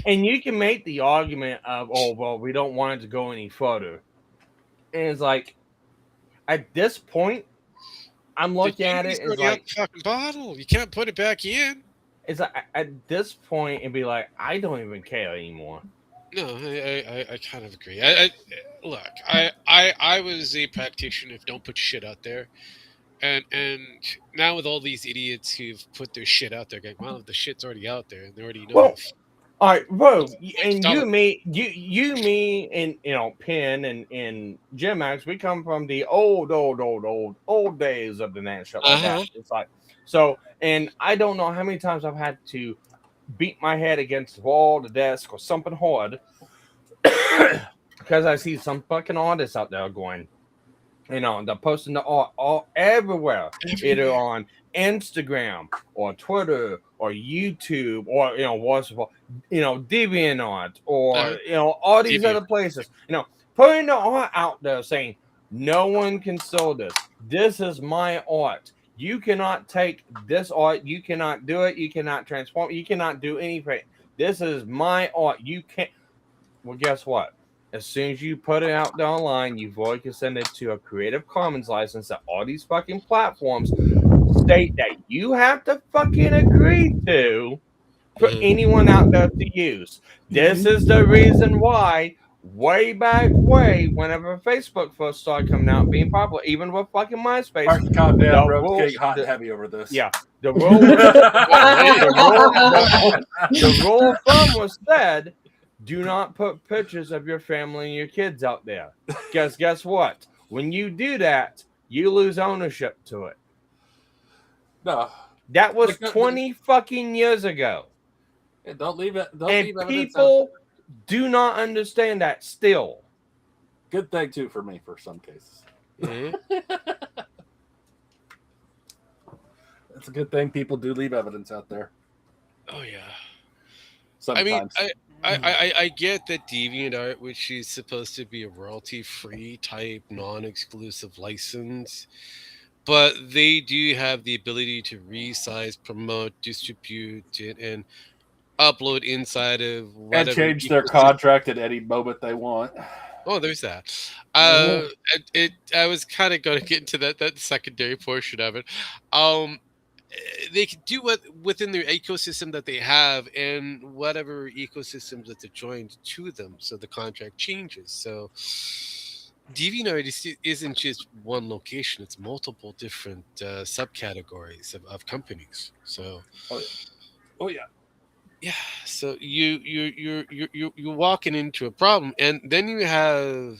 And you can make the argument of, oh, well, we don't want it to go any further. And it's like, at this point, I'm looking at it. It's like fucking bottle. You can't put it back in. It's like at this point, it'd be like, I don't even care anymore. No, I kind of agree. I was a practitioner of don't put shit out there, and now with all these idiots who've put their shit out there, going, well, the shit's already out there, and they already know. All right, bro, and Stop it. you, me, and Penn and Jim Max, we come from the old days of the net shit like that. Uh-huh. It's like so, and I don't know how many times I've had to beat my head against the wall, the desk, or something hard because I see some fucking artists out there going, they're posting the art all everywhere, either Everywhere. on Instagram or Twitter or YouTube or what's it called, DeviantArt or Uh-huh. all these Deviant. other places. Putting the art out there saying no one can sell this. This is my art. You cannot take this art. You cannot do it. You cannot transform. You cannot do anything. This is my art. You can't. Well, guess what? As soon as you put it out there online, you've already consented to a Creative Commons license that all these fucking platforms state that you have to fucking agree to for Mhm. anyone out there to use. This is the reason why, way back whenever Facebook first started coming out, being popular, even with fucking MySpace, All right, calm down, the bro. It's rules, getting hot and the, heavy over this. yeah, the rule was the rule of thumb was said, do not put pictures of your family and your kids out there. Because guess what? When you do that, you lose ownership to it. No. That was Like, 20 fucking years ago. Don't leave it. Don't And leave evidence out people there. do not understand that still. Good thing too for me for some cases. Mhm. It's a good thing people do leave evidence out there. Oh yeah. I mean, Sometimes. I get that DeviantArt, which is supposed to be a royalty-free type, non-exclusive license, but they do have the ability to resize, promote, distribute it, and upload inside of And whatever change their ecosystem. contract at any moment they want. Oh, there's that. Mhm. I was kind of going to get into that secondary portion of it. Um, they can do what within their ecosystem that they have and whatever ecosystems that they're joined to them, so the contract changes. So DeviantArt isn't just one location; it's multiple different subcategories of companies. So Oh yeah. yeah, so you're walking into a problem, and then you have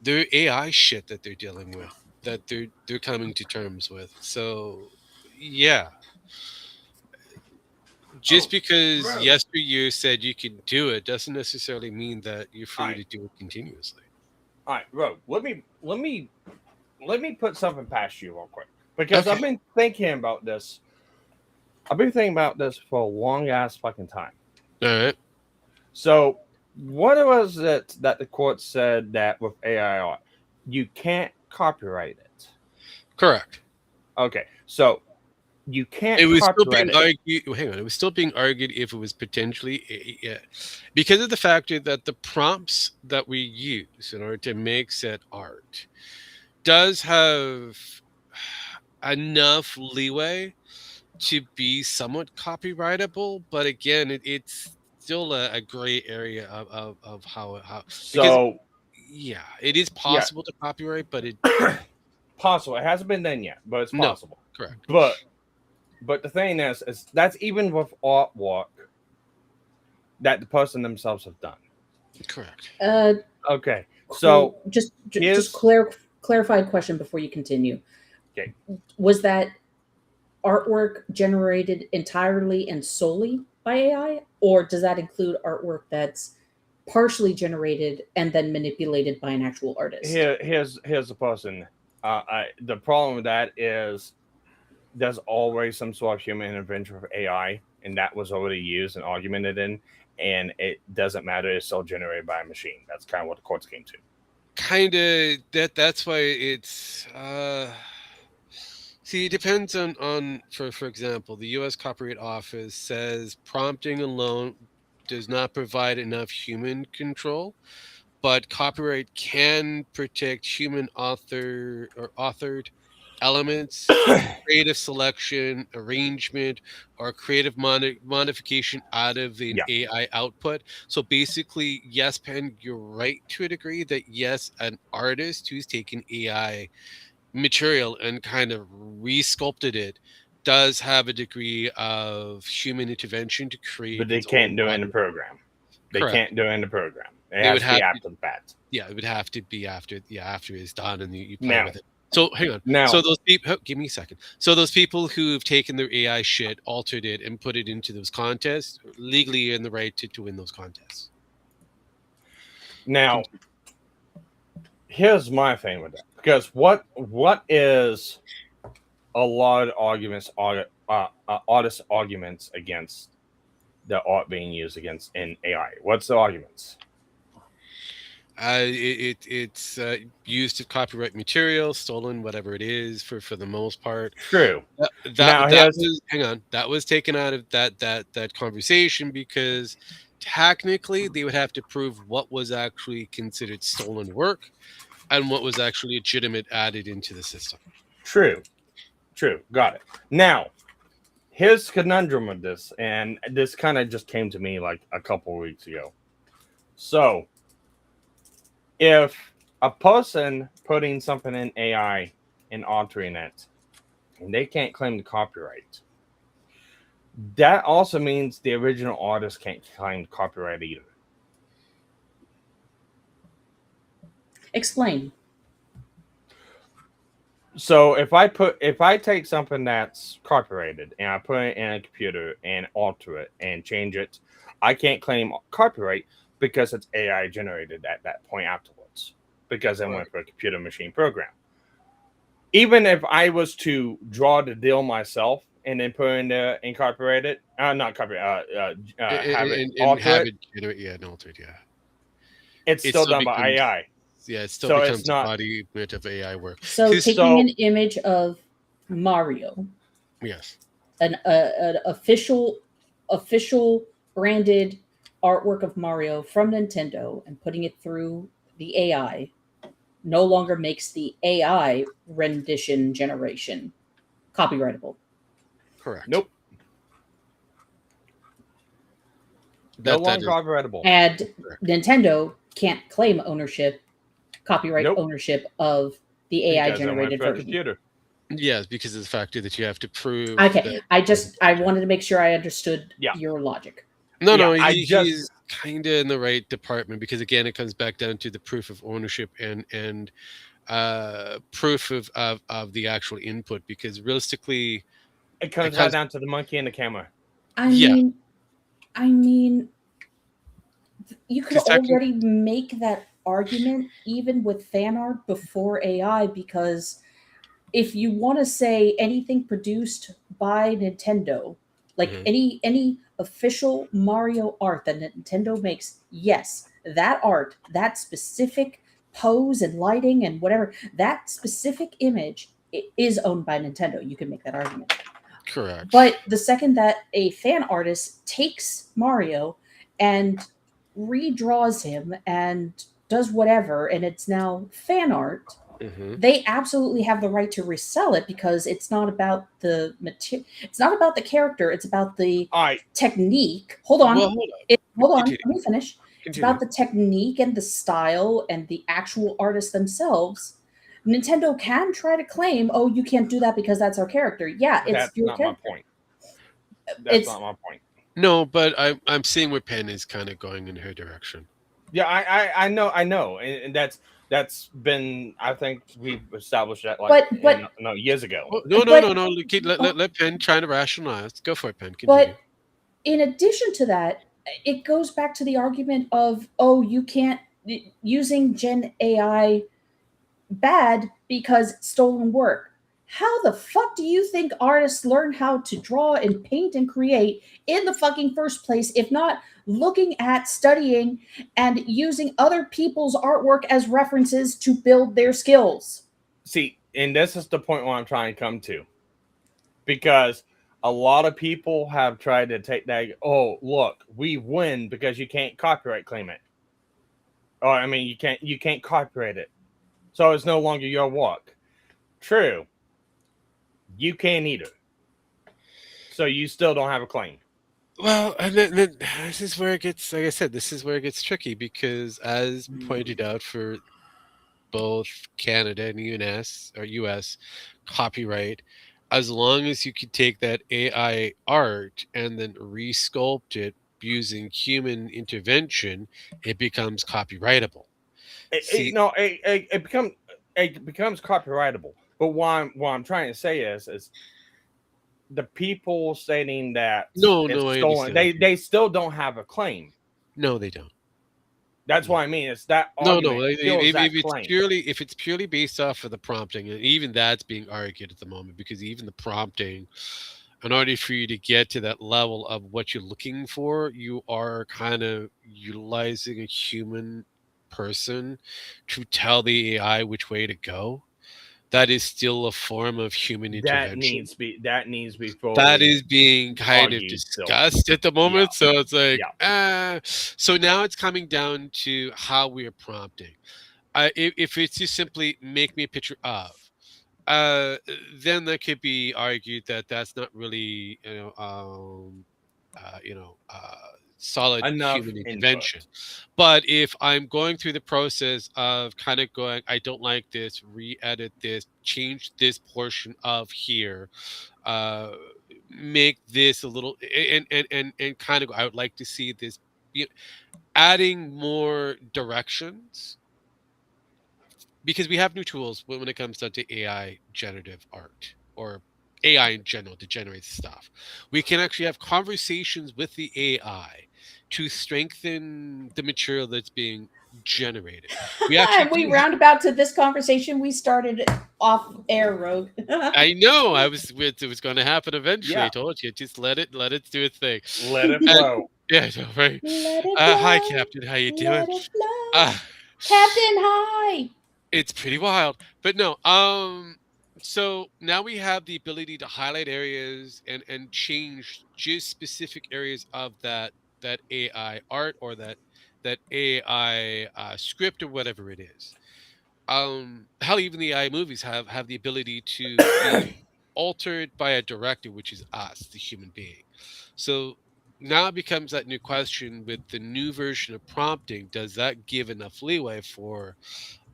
their AI shit that they're dealing with, that they're coming to terms with. So yeah, just because bro. yesteryear said you can do it doesn't necessarily mean that you're All free right, to do it continuously. all right, bro. Let me put something past you real quick because Okay. I've been thinking about this. I've been thinking about this for a long ass fucking time. All right. So, what was it that the court said that with AI art, you can't copyright it? Correct. Okay, so you can't It was still copyright being it. argued. Hang on. It was still being argued if it was potentially because of the factor that the prompts that we use in order to make said art does have enough leeway to be somewhat copyrightable, but again, it's still a gray area of how because So, yeah, it is yeah, possible to copyright, but it possible. It hasn't been done yet, but it's no, possible. correct. But the thing is that's even with artwork that the person themselves have done. Correct. Okay, so just here's clarified question before you continue. okay. Was that artwork generated entirely and solely by AI, or does that include artwork that's partially generated and then manipulated by an actual artist? Here's the person. The problem with that is there's always some sort of human intervention for AI, and that was already used and argumented in, and it doesn't matter. It's still generated by a machine. That's kind of what the courts came to. Kind of that's why it's see, it depends on for example, the US Copyright Office says prompting alone does not provide enough human control, but copyright can protect human author or authored elements, creative selection, arrangement, or creative modification out of an Yeah. AI output. So basically, yes, Pen, you're right to a degree that yes, an artist who's taken AI material and kind of resculpted it does have a degree of human intervention to create. But they its can't own do it in the audio. program. They Correct. can't do it in the program. It They has would to have be to- after the fact. Yeah, it would have to be after it's done and you play Now- with it. So hang on. Now, So those people, give me a second. So those people who've taken their AI shit, altered it, and put it into those contests, legally in the right to win those contests. now, here's my thing with that, because what is a lot of arguments, artist arguments against the art being used against in AI? What's the arguments? It's used of copyright material, stolen, whatever it is, for the most part. True. That here's- was, hang on, that was taken out of that conversation because technically they would have to prove what was actually considered stolen work and what was actually legitimate added into the system. True. Got it. Now, here's the conundrum with this, and this kind of just came to me like a couple weeks ago. So, if a person putting something in AI and altering it, and they can't claim the copyright, that also means the original artist can't claim copyright either. Explain. So if I take something that's copyrighted and I put it in a computer and alter it and change it, I can't claim copyright because it's AI generated at that point afterwards, because I went through a computer machine program. Even if I was to draw the deal myself and then put in the incorporate it, not copyright, have it altered, Altered, yeah. it's still done by AI. Yeah, it still So becomes it's not- a body bit of AI work. So His- taking an image of Mario, Yes. an official branded artwork of Mario from Nintendo, and putting it through the AI no longer makes the AI rendition generation copyrightable. Correct. Nope. No longer copyrightable. And Nintendo can't claim copyright Nope. ownership of the AI Because I went generated through a version. computer. Yes, because of the factor that you have to prove. Okay, that- I wanted to make sure I understood Yeah. your logic. No, Yeah, he's kind of in the right department because again, it comes back down to the proof of ownership and proof of the actual input. Because realistically, It comes right down to the monkey and the camera. I Yeah. mean, you could 'Cause already make that argument even with fan art before AI, because if you want to say anything produced by Nintendo, like Mhm. any official Mario art that Nintendo makes, yes, that art, that specific pose and lighting and whatever, that specific image is owned by Nintendo. You can make that argument. correct. But the second that a fan artist takes Mario and redraws him and does whatever, and it's now fan art, Mhm. they absolutely have the right to resell it, because it's not about the material. It's not about the character. It's about the All right. technique. Hold on. Well, hold Hold on. Continue. Let me finish. It's Continue. about the technique and the style and the actual artists themselves. Nintendo can try to claim, oh, you can't do that because that's our character. Yeah, it's That's your not character. my point. That's It's- not my point. No, but I'm seeing where Penn is kind of going in her direction. Yeah, I know, and that's been, I think we've established that But- years ago. No. But- Let Penn try to rationalize. Go for it, Penn. Continue. But in addition to that, it goes back to the argument of, oh, you can't using Gen AI bad because it's stolen work. How the fuck do you think artists learn how to draw and paint and create in the fucking first place, if not looking at, studying, and using other people's artwork as references to build their skills? See, and this is the point where I'm trying to come to, because a lot of people have tried to take that. Oh, look, we win because you can't copyright claim it. Oh, I mean, you can't copyright it, so it's no longer your work. True, you can't either, so you still don't have a claim. Well, and then this is where it gets, like I said, this is where it gets tricky because, as pointed out, for both Canada and US copyright, as long as you could take that AI art and then resculpt it using human intervention, it becomes copyrightable. See, It becomes copyrightable. But what I'm trying to say is the people stating that no, it's no, I stolen, understand. they still don't have a claim. No, they don't. That's what I mean. It's that No, no. argument kills that claim. If it's purely based off of the prompting, and even that's being argued at the moment, because even the prompting, in order for you to get to that level of what you're looking for, you are kind of utilizing a human person to tell the AI which way to go. That is still a form of human intervention. That needs to be fully That is being kind of argued still. discussed at the moment. So it's like, Yeah. so now it's coming down to how we are prompting. If it's just simply make me a picture of, uh, then that could be argued that that's not really, solid Enough human input. intervention. But if I'm going through the process of kind of going, I don't like this, re-edit this, change this portion of here, uh, make this a little, and kind of, I would like to see this, you know, adding more directions, because we have new tools when it comes down to AI generative art, or AI in general, to generate stuff. We can actually have conversations with the AI to strengthen the material that's being generated. We actually And we do. roundabout to this conversation we started off air, Rogue. I know. It was going to happen eventually. Yeah. I told you. Just let it do its thing. Let it And flow. yeah, I know, right? Let it Hi, flow. Captain. How you Let doing? it flow. Uh, Captain, hi. it's pretty wild, but no. So now we have the ability to highlight areas and change just specific areas of that AI art, or that AI script, or whatever it is. Hell, even the AI movies have the ability to be altered by a director, which is us, the human being. So now it becomes that new question with the new version of prompting: does that give enough leeway for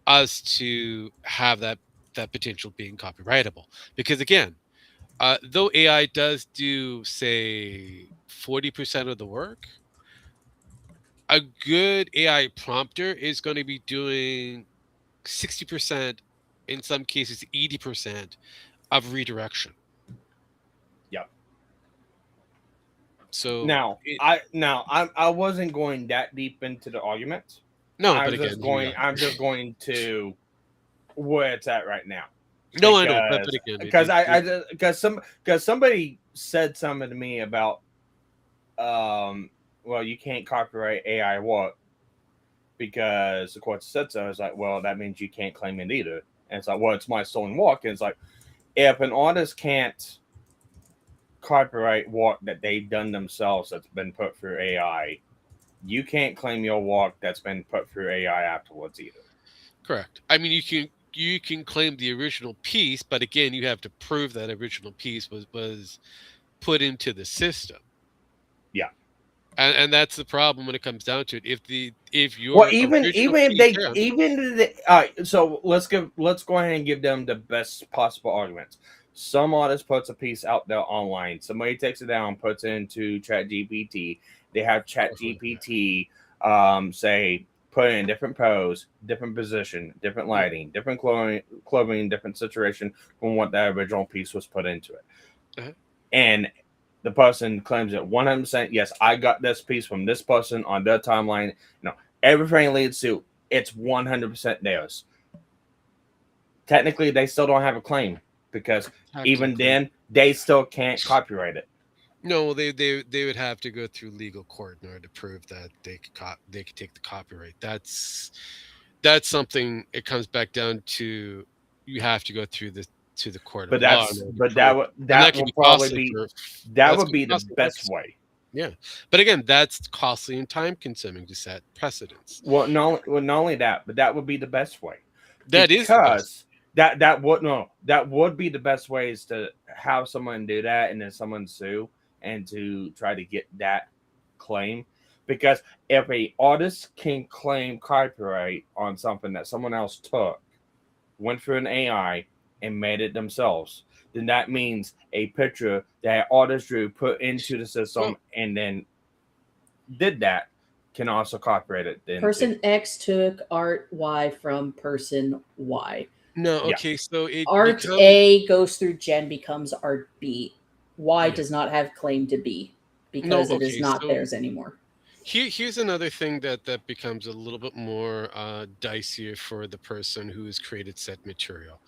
us to have that potential being copyrightable? Because again, though AI does do, say, 40% of the work, a good AI prompter is going to be doing 60%, in some cases 80% of redirection. Yep. So Now, I wasn't going that deep into the argument. no, but again, here we are. I'm just going to where it's at right now. No, I know, but again, Because somebody said something to me about well, you can't copyright AI work because the court said so. It's like, well, that means you can't claim it either. And it's like, well, it's my stolen work. And it's like, if an artist can't copyright work that they've done themselves that's been put through AI, you can't claim your work that's been put through AI afterwards either. Correct. I mean, you can claim the original piece, but again, you have to prove that original piece was put into the system. Yeah. And that's the problem when it comes down to it. If your Well, even original if piece, they yeah, even if all right, so let's go ahead and give them the best possible arguments. Some artist puts a piece out there online. Somebody takes it down, puts it into ChatGPT. They have ChatGPT say put it in different pose, different position, different lighting, different clothing, different situation from what that original piece was put into it. Uh-huh. And the person claims it 100%. Yes, I got this piece from this person on their timeline. No, everything leads to it's 100% theirs. Technically, they still don't have a claim because even then, they still can't copyright it. No, they would have to go through legal court in order to prove that they could take the copyright. That's something. It comes back down to, you have to go through to the court But of law. that would probably be the best way. Yeah, but again, that's costly and time consuming to set precedents. Well, not only that, but that would be the best way. That would be the best way, is to have someone do that and then someone sue and to try to get that claim. Because if a artist can claim copyright on something that someone else took, went through an AI and made it themselves, then that means a picture that artist drew, put into the system, and then did that can also copyright it. Then Person X took art Y from person Y. No, Yeah. okay, so it Art becomes A goes through Gen, becomes art B. Y Yeah. does not have claim to B because it is okay, not so theirs anymore. here's another thing that becomes a little bit more dicier for the person who has created said material.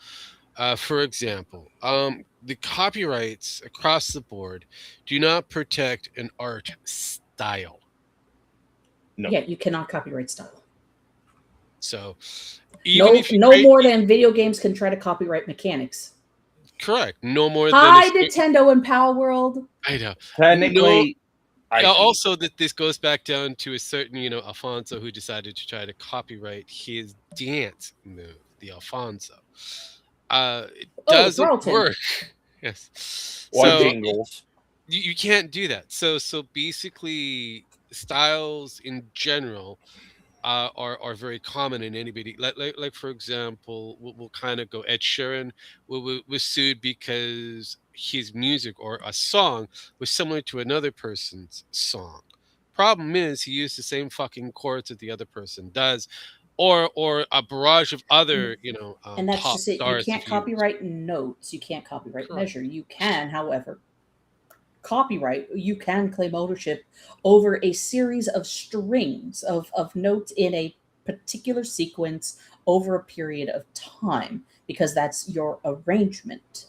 For example, the copyrights across the board do not protect an art style. No. Yeah, you cannot copyright style. So even if you No create, more than video games can try to copyright mechanics. correct, no more than Hi, Nintendo and Power World. I know. Technically, IP. Also, that this goes back down to a certain, Alfonso who decided to try to copyright his dance move, the Alfonso. It doesn't Carlton. work. Yes. Or So jingles. you can't do that. So basically, styles in general are very common in anybody. Like for example, we'll kind of go Ed Sheeran was sued because his music or a song was similar to another person's song. Problem is, he used the same fucking chords that the other person does, or a barrage of other And that's pop just it. You stars. can't if you- copyright notes. You can't copyright Correct. measure. You can, however, copyright. You can claim ownership over a series of strings of notes in a particular sequence over a period of time because that's your arrangement.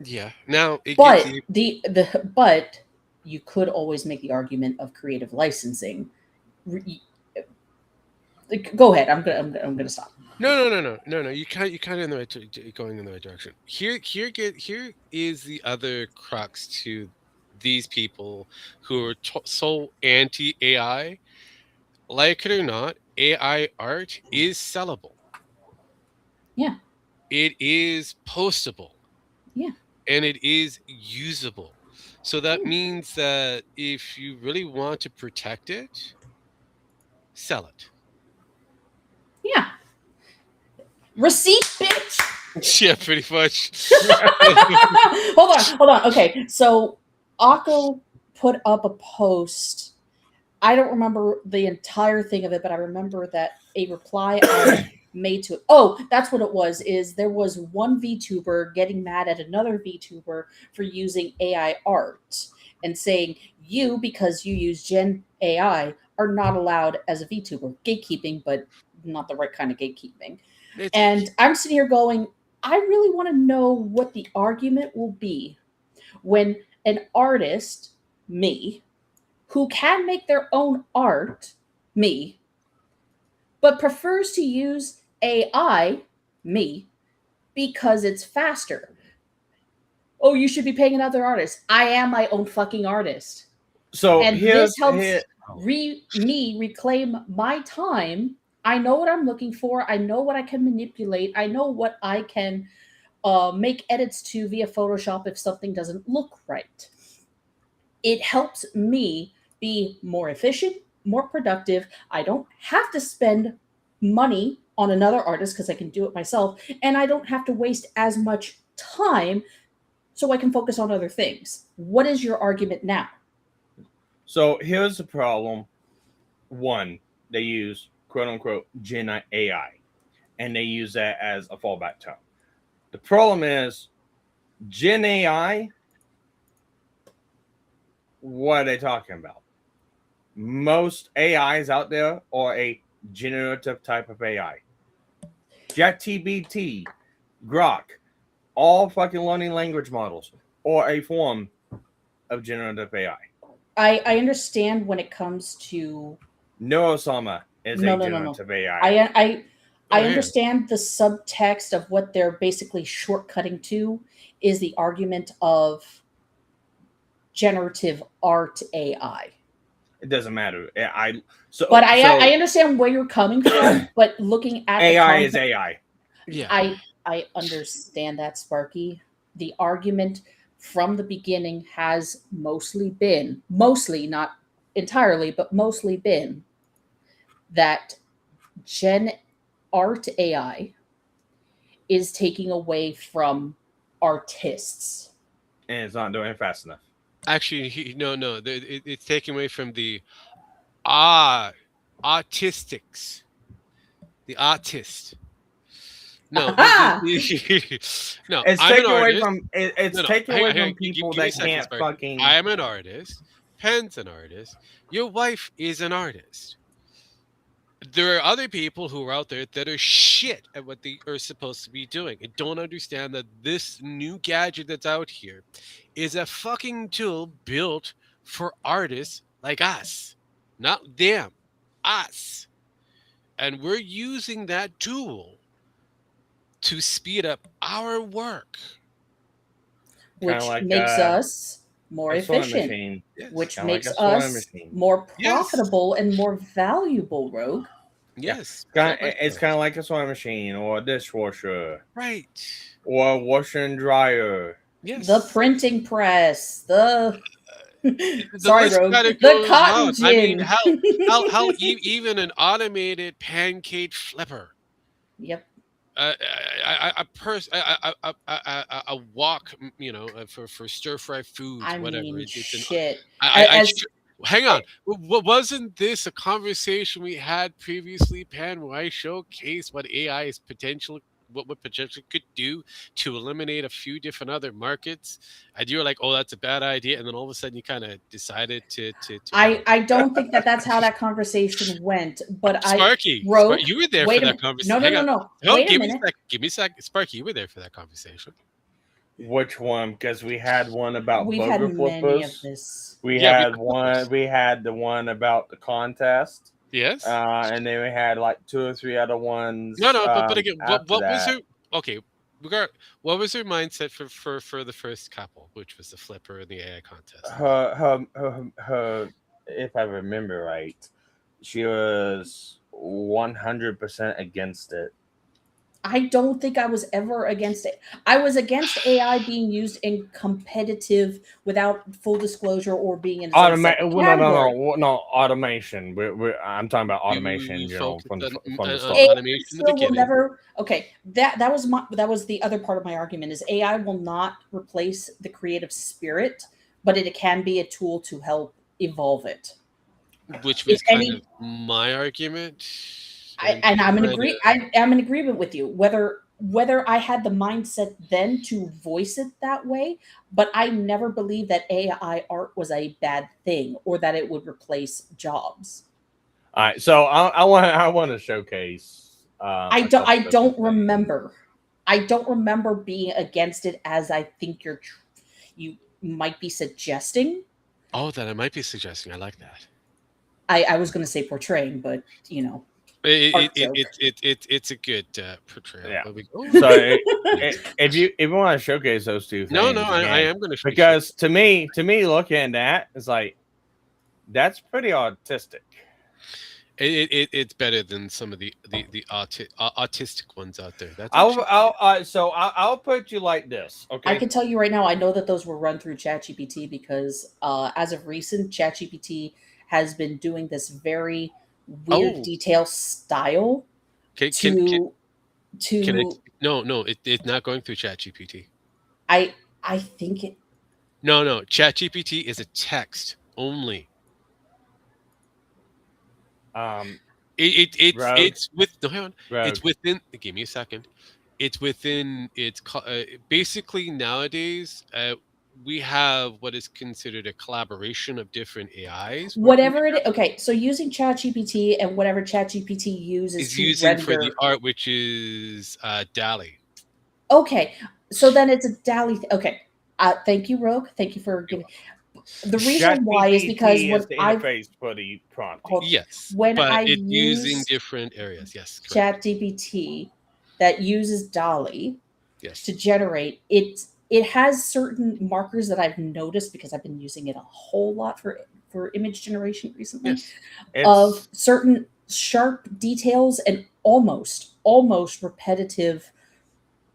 Yeah. Now, it But gets but you could always make the argument of creative licensing. Go ahead. I'm gonna stop. No. You kind of in the right going in the right direction. Here is the other crux to these people who are so anti AI. Like it or not, AI art is sellable. Yeah. It is postable. Yeah. And it is usable. So that means that if you really want to protect it, sell it. Yeah. Receipt, bitch. Yeah, pretty much. Hold on. Okay, so Akko put up a post. I don't remember the entire thing of it, but I remember that a reply I made to it. Oh, that's what it was. Is there was one VTuber getting mad at another VTuber for using AI art and saying you, because you use Gen AI, are not allowed as a VTuber. Gatekeeping, but not the right kind of gatekeeping. And I'm sitting here going, I really want to know what the argument will be when an artist, me, who can make their own art, me, but prefers to use AI, me, because it's faster. Oh, you should be paying another artist. I am my own fucking artist. So And this helps me reclaim my time. I know what I'm looking for. I know what I can manipulate. I know what I can make edits to via Photoshop if something doesn't look right. It helps me be more efficient, more productive. I don't have to spend money on another artist because I can do it myself. And I don't have to waste as much time so I can focus on other things. What is your argument now? So here's the problem. One, they use quote unquote Gen AI, and they use that as a fallback term. The problem is Gen AI, what are they talking about? Most AIs out there are a generative type of AI. ChatGPT, Grok, all fucking learning language models are a form of generative AI. I understand when it comes to Neurosama is a generative AI. I understand the subtext of what they're basically shortcutting to is the argument of generative art AI. It doesn't matter. I understand where you're coming from, but looking at AI is AI. Yeah. I understand that, Sparky. The argument from the beginning has mostly, not entirely, but mostly been that Gen Art AI is taking away from artists. And it's not doing it fast enough. Actually, no. It's taken away from the autistics. The artist. No, Aha! no. It's I'm taken an away artist. from it's No. taken Hang away on, hang from on. people Give me a that second, can't Sparky. fucking. I am an artist. Pen's an artist. Your wife is an artist. There are other people who are out there that are shit at what they are supposed to be doing and don't understand that this new gadget that's out here is a fucking tool built for artists like us. Not them, us. And we're using that tool to speed up our work. Which like, makes us more a sewing efficient, machine. Yes. which Kinda like makes a sewing us machine. more Yes. profitable and more valuable, Rogue. Yes. It's kind of like a sewing machine or a dishwasher right. or a washer and dryer. Yes. The printing press, the sorry, list Rogue, kinda the goes cotton on. gin. I mean, how even an automated pancake flipper. Yep. A wok, for stir fry foods, I whatever. mean, It's an, shit. I hang on. Wasn't this a conversation we had previously, Pan, where I showcased what AI is what potentially could do to eliminate a few different other markets? And you were like, "Oh, that's a bad idea," and then all of a sudden you kind of decided to. I don't think that's how that conversation went, but Sparky, Rogue, you were there wait for a that conversation. no. Wait a minute. Give me a second. Sparky, you were there for that conversation. Which one? Because we had one about We've burger had many of flippers. this. We Yeah, had one. We had the one about the contest. Yes. And then we had like 2 or 3 other ones. No, but again, what after was that. her? Okay, what was her mindset for the first couple, which was the flipper and the AI contest? Her, if I remember right, she was 100% against it. I don't think I was ever against it. I was against AI being used in competitive without full disclosure or being in its own separate category. No, automation. I'm talking about automation. You You know, focused from the on start. AI automation in the still will beginning. never. Okay, that was the other part of my argument is AI will not replace the creative spirit, but it can be a tool to help evolve it. Which was If kind any- of my argument. And I'm in agree. I am in agreement with you. Whether I had the mindset then to voice it that way, but I never believed that AI art was a bad thing or that it would replace jobs. All right, so I want to showcase. I don't remember. I don't remember being against it as I think you might be suggesting. Oh, that I might be suggesting. I like that. I was going to say portraying, but you know. It's a good portrayal. Yeah. But So if you want to showcase those two things, no, again, I am going to because to me, looking at that is like that's pretty autistic. It's better than some of the autistic ones out there. That's I'll put you like this. Okay, I can tell you right now, I know that those were run through ChatGPT because as of recent, ChatGPT has been doing this very weird detail style no, it's not going through ChatGPT. I think it. No, ChatGPT is a text only. It's with no, hang on. Rogue. It's within. Give me a second. It's within. It's basically nowadays. We have what is considered a collaboration of different AIs. Whatever it is. Okay, so using ChatGPT and whatever ChatGPT uses is to using render for the art, which is DALL-E. Okay, so then it's a DALL-E. Okay, thank you, Rogue. Thank you for giving. The reason why is because when interface for the prompt. Yes, when but I it's use using different areas. Yes, correct. ChatGPT that uses DALL-E Yes. to generate it has certain markers that I've noticed because I've been using it a whole lot for image generation recently. Yes. Of certain sharp details and almost repetitive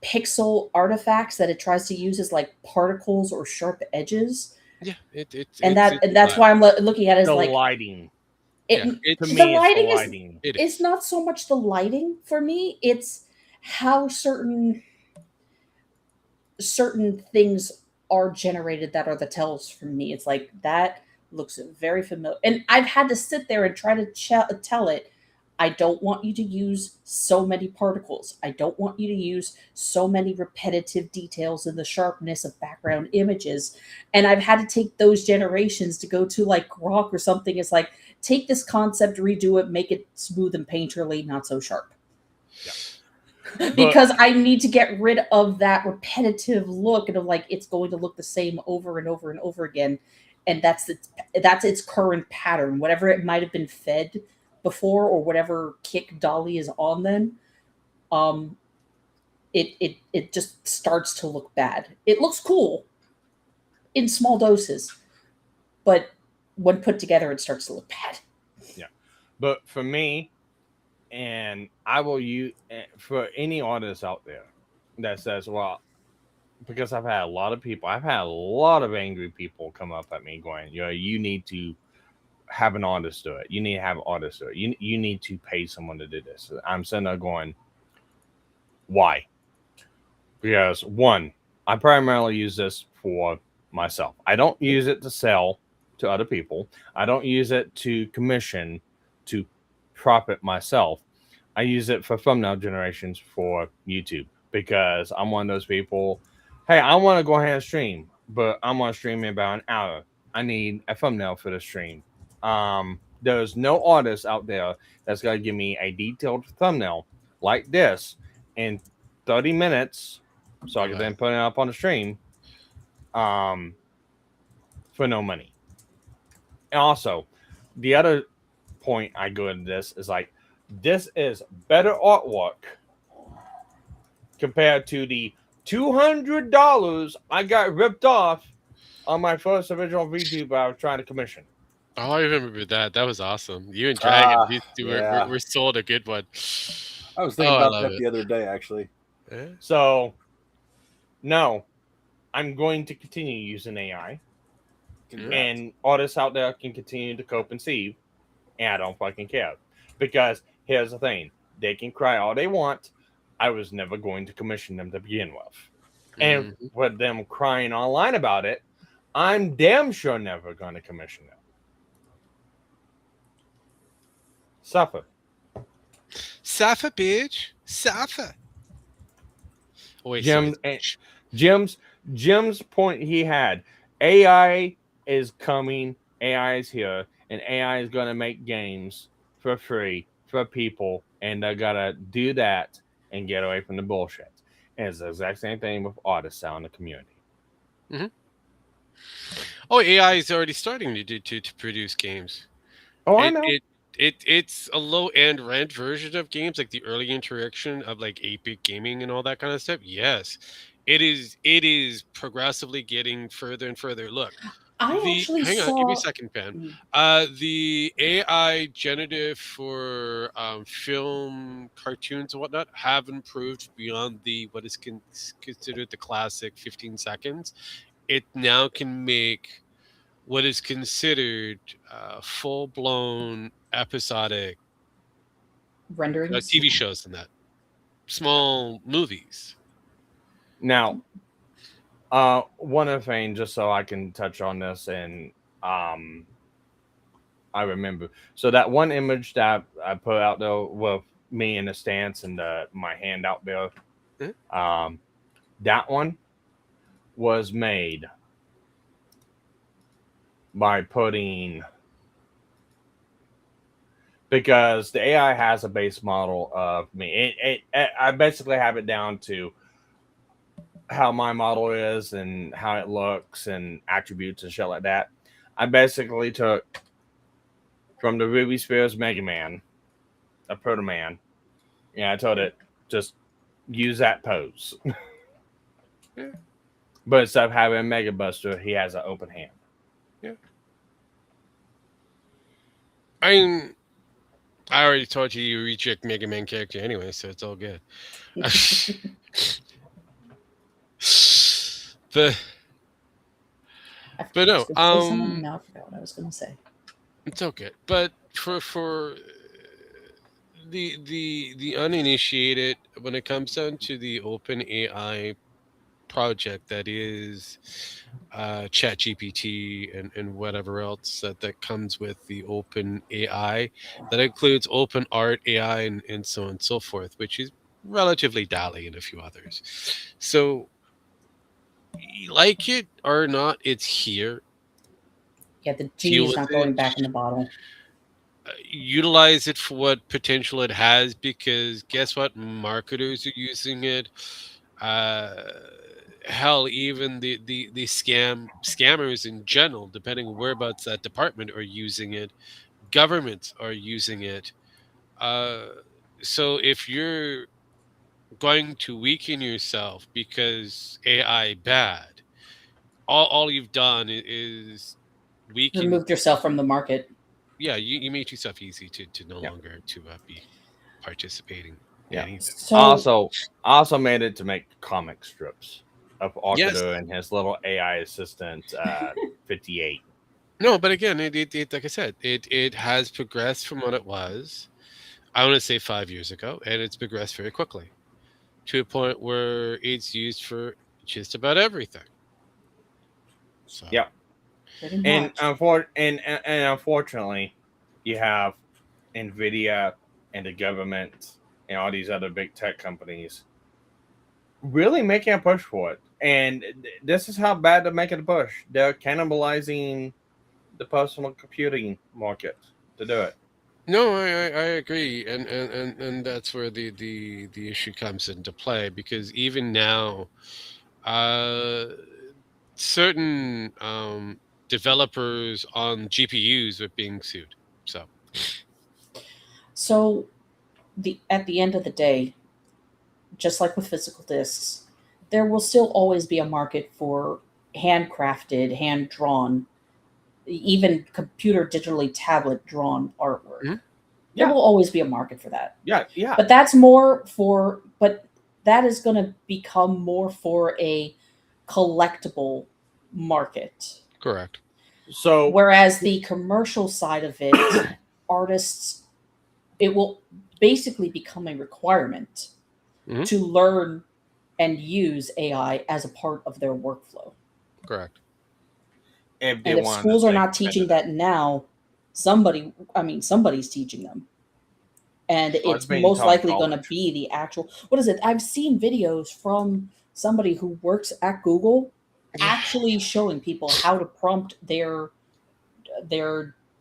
pixel artifacts that it tries to use as like particles or sharp edges. Yeah, that's why I'm looking at it as the like lighting. The lighting it's not so much the lighting for me. It's how certain certain things are generated that are the tells for me. It's like that looks very familiar, and I've had to sit there and try to tell it, I don't want you to use so many particles. I don't want you to use so many repetitive details in the sharpness of background images. And I've had to take those generations to go to like Grok or something. It's like, take this concept, redo it, make it smooth and painterly, not so sharp. Yeah. Because I need to get rid of that repetitive look and of like it's going to look the same over and over and over again. And that's its current pattern. Whatever it might have been fed before or whatever kick Dolly is on then, it just starts to look bad. It looks cool in small doses, but when put together, it starts to look bad. Yeah, but for me, and I will use for any artist out there that says, "Well," because I've had a lot of angry people come up at me going, you need to have an artist do it. You need to have an artist do it. You need to pay someone to do this. I'm sitting there going, why? Because one, I primarily use this for myself. I don't use it to sell to other people. I don't use it to commission to profit myself. I use it for thumbnail generations for YouTube because I'm one of those people. Hey, I want to go ahead and stream, but I'm going to stream in about an hour. I need a thumbnail for the stream. There's no artist out there that's going to give me a detailed thumbnail like this in 30 minutes so I can then put it up on the stream for no money. And also, the other point I go into this is like, this is better artwork compared to the $200 I got ripped off on my first original VTuber I was trying to commission. Oh, I remember that. That was awesome. You and Dragon, these two yeah. were sold a good one. I was thinking about that the other day, actually. Yeah. So, no, I'm going to continue using AI. Congrats. And artists out there can continue to cope and see, and I don't fucking care. Because here's the thing. They can cry all they want. I was never going to commission them to begin with. And with them crying online about it, I'm damn sure never going to commission them. Suffer. Suffer, bitch. Suffer. Oh, wait, Jim's point he had. AI is coming. AI is here. And AI is going to make games for free for people. And they got to do that and get away from the bullshit. And it's the exact same thing with artists out in the community. Mm-hmm. Oh, AI is already starting to produce games. Oh, I know. It's a low-end rent version of games, like the early interaction of like 8-bit gaming and all that kind of stuff. Yes, it is progressively getting further and further. Look, hang on, give me a second, Pan. The AI generative for film, cartoons, and whatnot have improved beyond the what is considered the classic 15 seconds. It now can make what is considered full-blown episodic renderings, TV shows and that small movies. Now, one other thing, just so I can touch on this, and I remember. So that one image that I put out there with me in the stance and my hand out there, that one was made by putting, because the AI has a base model of me. I basically have it down to how my model is and how it looks and attributes and shit like that. I basically took from the Ruby Spears Mega Man, a Proto Man. Yeah, I told it just use that pose. Yeah. But instead of having a Mega Buster, he has an open hand. Yeah. I already told you reject Mega Man character anyway, so it's all good. But no, now I forgot what I was going to say. It's okay. But for the uninitiated, when it comes down to the open AI project that is ChatGPT and whatever else that comes with the open AI. That includes open art AI and so on and so forth, which is relatively DALI and a few others. So, like it or not, it's here. Yeah, the Deal genie's with not it. going back in the bottle. Utilize it for what potential it has, because guess what? Marketers are using it. Uh, hell, even the scammers in general, depending on whereabouts that department, are using it. Governments are using it. Uh, so if you're going to weaken yourself because AI bad, all you've done is weaken. Removed yourself from the market. Yeah, you made yourself easy to no Yeah. longer to be participating in Yeah. anything. So Also made it to make comic strips of Yes. Okudo and his little AI assistant 58. No, but again, it like I said, it has progressed from what it was. I want to say 5 years ago, and it's progressed very quickly to a point where it's used for just about everything. So Yeah. pretty And, much. and unfortunately, you have Nvidia and the government and all these other big tech companies really making a push for it. And this is how bad they're making a push. They're cannibalizing the personal computing market to do it. no, I agree, and that's where the issue comes into play, because even now, uh, certain developers on GPUs are being sued. So So at the end of the day, just like with physical discs, there will still always be a market for handcrafted, hand drawn, even computer digitally tablet drawn artwork. Mhm. There Yeah. will always be a market for that. Yeah, yeah. But that's more for, but that is going to become more for a collectible market. correct. So Whereas the commercial side of it, artists, it will basically become a requirement Mhm. to learn and use AI as a part of their workflow. Correct. if they And if wanted to schools are stay not teaching competitive, that now, somebody's teaching them. And well, it's it's being most taught in likely going to college. be the actual, what is it? I've seen videos from somebody who works at Google actually showing people how to prompt their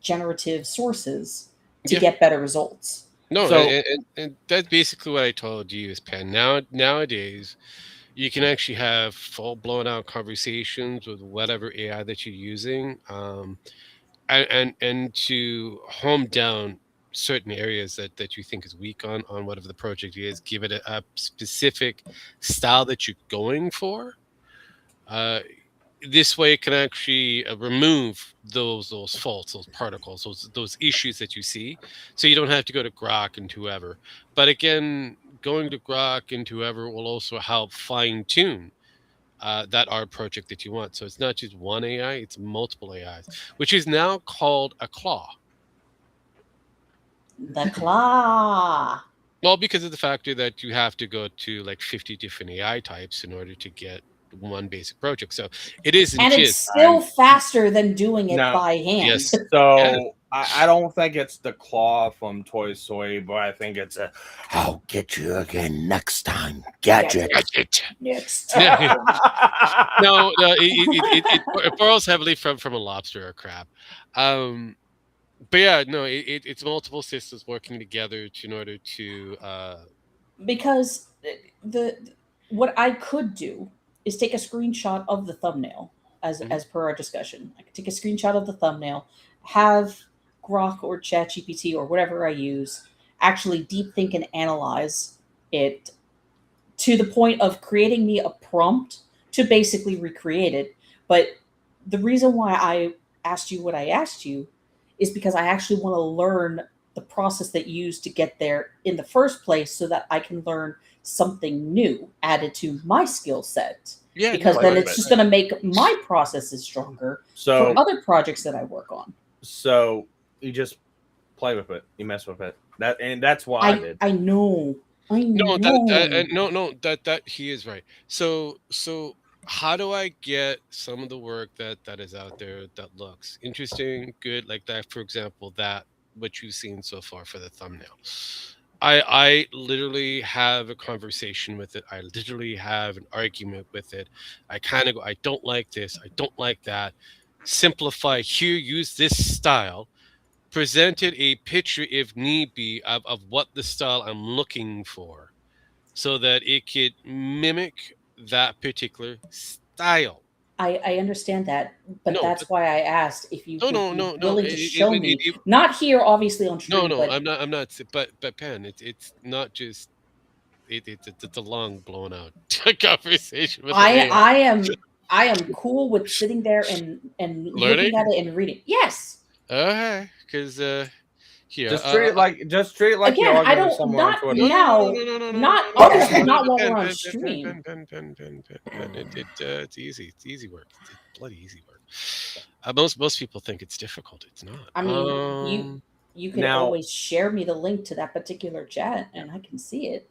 generative sources to Yeah. get better results. No, So and that's basically what I told you is Pen. Nowadays, you can actually have full blown out conversations with whatever AI that you're using, and to home down certain areas that you think is weak on whatever the project is, give it a specific style that you're going for. Uh, this way, it can actually remove those faults, those particles, those issues that you see, so you don't have to go to Grok and whoever. But again, going to Grok and whoever will also help fine tune that art project that you want. So it's not just one AI; it's multiple AIs, which is now called a claw. The claw. Well, because of the factor that you have to go to like 50 different AI types in order to get one basic project. So it isn't And it's just still faster than doing it no, by hand. yes, yes. so I don't think it's the claw from Toy Story, but I think it's a "I'll get you again next time, Gadget." Gadget. Next No, time. no, it borrows heavily from a lobster or a crab. But yeah, no, it's multiple systems working together in order to. Because the what I could do is take a screenshot of the thumbnail Mhm. as per our discussion. I could take a screenshot of the thumbnail, have Grok or ChatGPT or whatever I use actually deep think and analyze it to the point of creating me a prompt to basically recreate it. But the reason why I asked you what I asked you is because I actually want to learn the process that you used to get there in the first place so that I can learn something new added to my skill set. Yeah, Because no, then Play with it's it. just going to make my processes stronger for So other projects that I work on. so you just play with it, you mess with it. That's what I did. I know, I No, know. no, that he is right. So how do I get some of the work that is out there that looks interesting, good, like that? For example, that what you've seen so far for the thumbnail. I literally have a conversation with it. I literally have an argument with it. I kind of go, I don't like this. I don't like that. Simplify here. Use this style. Presented a picture, if need be, of what the style I'm looking for so that it could mimic that particular style. I understand that, but No, but that's why I asked if you no, would no, be no, no. willing to show me. It Not here, obviously on no, stream, no. but I'm not. But Pen, it's not just. It's a long blown out conversation with an I AI. I am I am cool with sitting there and Learning. looking at it and reading. Yes. Okay, because here. Just treat it like you're Again, I arguing with don't someone on not Twitter. No, no, no, no, now, no, no, no, no, not no, no, obviously no, not no, while pen, we're on pen, pen, pen, stream. pen. It's easy. It's easy work. It's bloody easy work. Most people think it's difficult. It's not. I mean, you could Now- always share me the link to that particular chat and I can see it.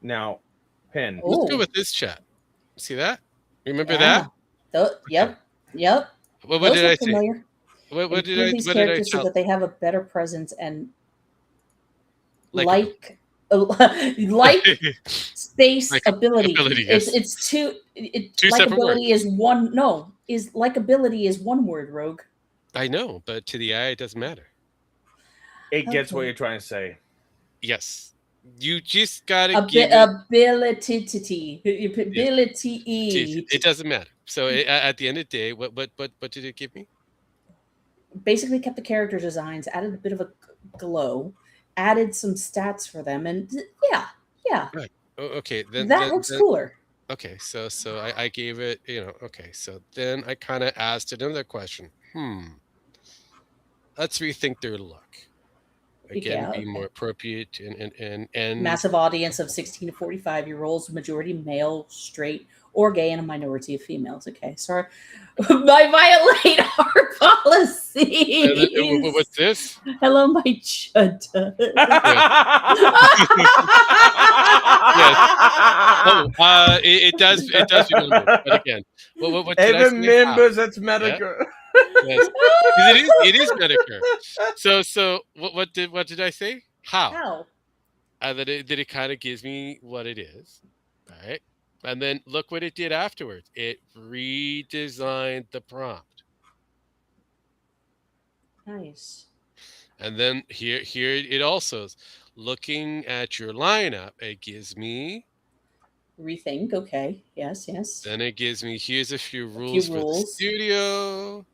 Now, Pin. Oh. Let's go with this chat. See that? Remember Yeah. that? Yep. What Those did look I say? familiar. What did Improve I? these What did I characters so tell? that they have a better presence and Likable. like space Like ability. ability, yes. It's two. Two separate words. Likability is one. No, is likability is one word. Rogue. I know, but to the eye, it doesn't matter. It gets what Okay. you're trying to say. Yes, you just gotta give it. Ability. It doesn't matter. So at the end of the day, what did it give me? Basically kept the character designs, added a bit of a glow, added some stats for them, and yeah, Oh, okay, then that looks cooler. Okay, so I gave it, okay, so then I kind of asked another question. Let's rethink their look. Again, Yeah, be okay. more appropriate and Massive audience of 16 to 45-year-olds, majority male, straight, or gay, and a minority of females. Okay, sorry. I violate our policy. what's this? Hello, my chud. Oh, it does remember. But again, what did I Even say? members, that's Metokur. Yes. It is Metokur. So what did I say? How? How? That it kind of gives me what it is, right? And then look what it did afterwards. It redesigned the prompt. Nice. And then here it also is looking at your lineup. It gives me Rethink. Okay. Yes. Then it gives me here's a few rules for the studio.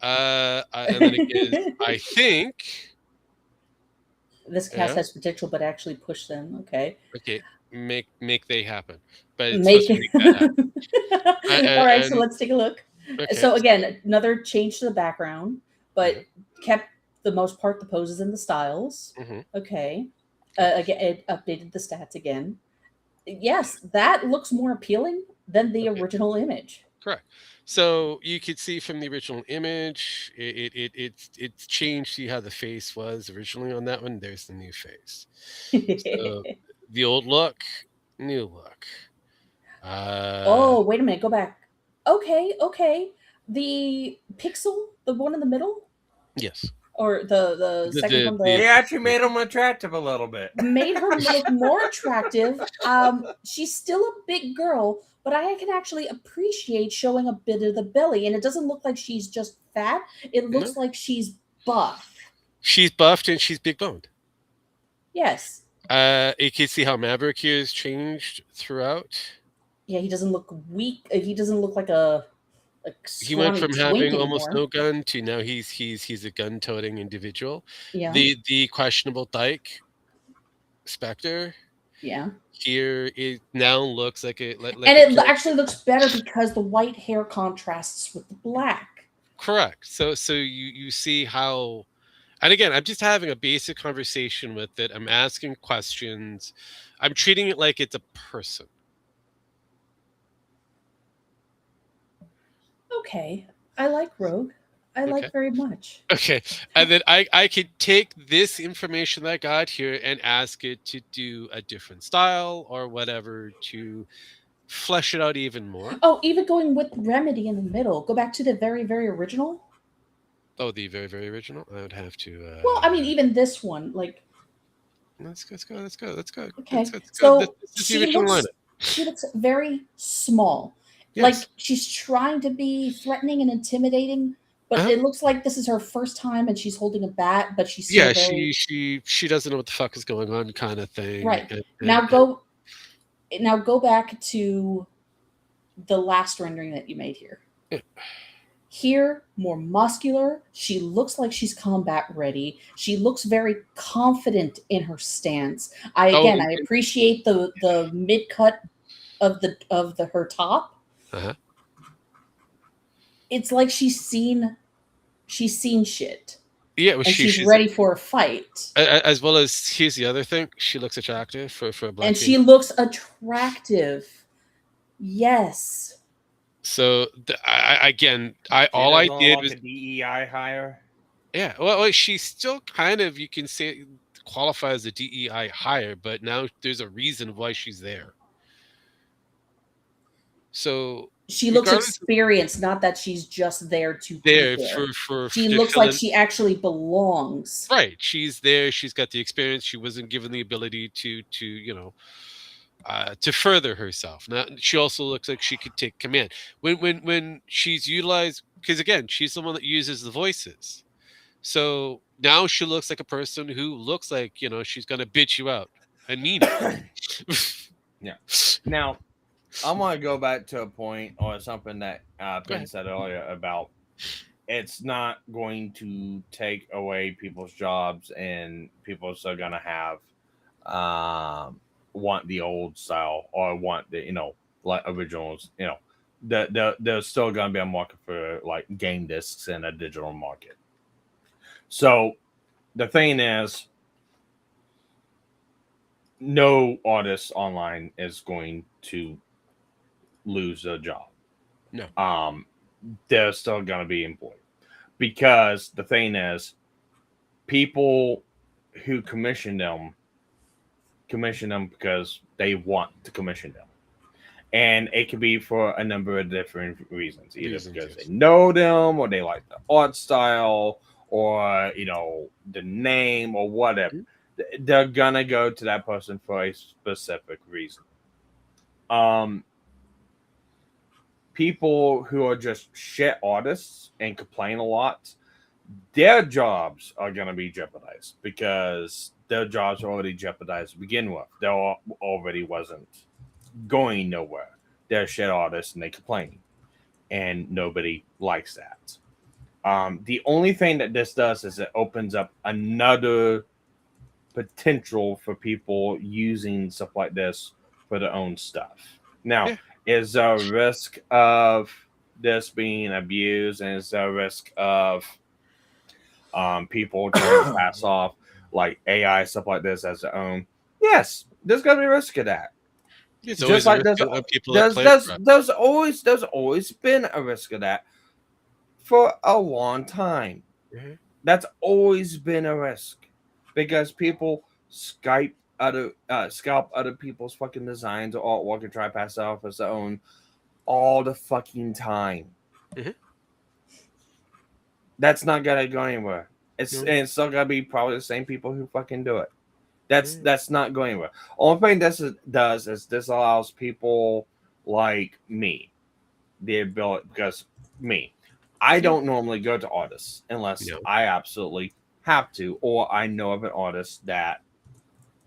And then it gives I think this cast has potential, but actually push them. Okay. Okay, make they happen, but it's Make supposed to make that happen. All right, so let's take a look. Okay. So again, another change to the background, but kept the most part the poses and the styles. Okay. Again, it updated the stats again. Yes, that looks more appealing than the original image. Correct. So you could see from the original image, it's changed. See how the face was originally on that one. There's the new face. So the old look, new look. Oh, wait a minute. Go back. Okay. The pixel, the one in the middle, yes, or the second one. They actually made him attractive a little bit. Made her look more attractive. She's still a big girl, but I can actually appreciate showing a bit of the belly, and it doesn't look like she's just fat. It looks like she's buff. She's buffed and she's big boned. Yes. You can see how Maverick here has changed throughout. Yeah, he doesn't look weak. He doesn't look like a. He went from having almost no gun to now he's a gun-toting individual. Yeah. The questionable dyke Spectre. Yeah. Here it now looks like it. And it actually looks better because the white hair contrasts with the black. Correct. So you see how, and again, I'm just having a basic conversation with it. I'm asking questions. I'm treating it like it's a person. Okay, I like Rogue. I Okay. like very much. Okay, and then I could take this information that I got here and ask it to do a different style or whatever to flesh it out even more. Oh, even going with Remedy in the middle. Go back to the very, very original. Oh, the very, very original. I would have to. Well, I mean, even this one, like, Let's go. Let's go. Let's go. Let's go. okay, Let's go. This so is the original lineup. she looks very small. Yes. Like she's trying to be threatening and intimidating, but Uh-huh. it looks like this is her first time and she's holding a bat, but she's Yeah, still very she doesn't know what the fuck is going on, kind of thing. right. And Now go back to the last rendering that you made here. Yeah. Here, more muscular. She looks like she's combat ready. She looks very confident in her stance. I appreciate the mid cut of her top. Uh-huh. It's like she's seen shit. Yeah, well, And she's ready for a fight. as well as here's the other thing: she looks attractive for a black. And she looks attractive. Yes. So all I did was a DEI hire. yeah. Well, she's still kind of, you can say, qualifies as a DEI hire, but now there's a reason why she's there. So she looks experienced, not that she's just there to there be there. for she looks like she actually belongs. Right. She's there. She's got the experience. She wasn't given the ability to to further herself. Now she also looks like she could take command when she's utilized, because again, she's the one that uses the voices. So now she looks like a person who looks like, she's gonna bitch you out. I mean it. Yeah. Now I want to go back to a point or something that Pin said earlier about it's not going to take away people's jobs, and people are still gonna have want the old style or want the like originals. There's still gonna be a market for like game discs in a digital market. So the thing is, no artist online is going to lose a job. No. They're still gonna be employed, because the thing is, people who commission them because they want to commission them, and it could be for a number of different reasons, either because they know them, or they like the art style, or the name, or whatever. They're gonna go to that person for a specific reason. People who are just shit artists and complain a lot, their jobs are going to be jeopardized, because their jobs are already jeopardized to begin with. They already wasn't going nowhere. They're shit artists and they complain, and nobody likes that. The only thing that this does is it opens up another potential for people using stuff like this for their own stuff. Now, is there a risk of this being abused, and is there a risk of people trying to pass off like AI stuff like this as their own? Yes, there's gonna be a risk of that. It's just like there's always been a risk of that for a long time. Mm-hmm. That's always been a risk, because people scalp other people's fucking designs or artwork and try to pass it off as their own all the fucking time. Mm-hmm. That's not gonna go anywhere. And it's still gonna be probably the same people who fucking do it. That's not going anywhere. Only thing this does is this allows people like me the ability, because I don't normally go to artists unless I absolutely have to, or I know of an artist that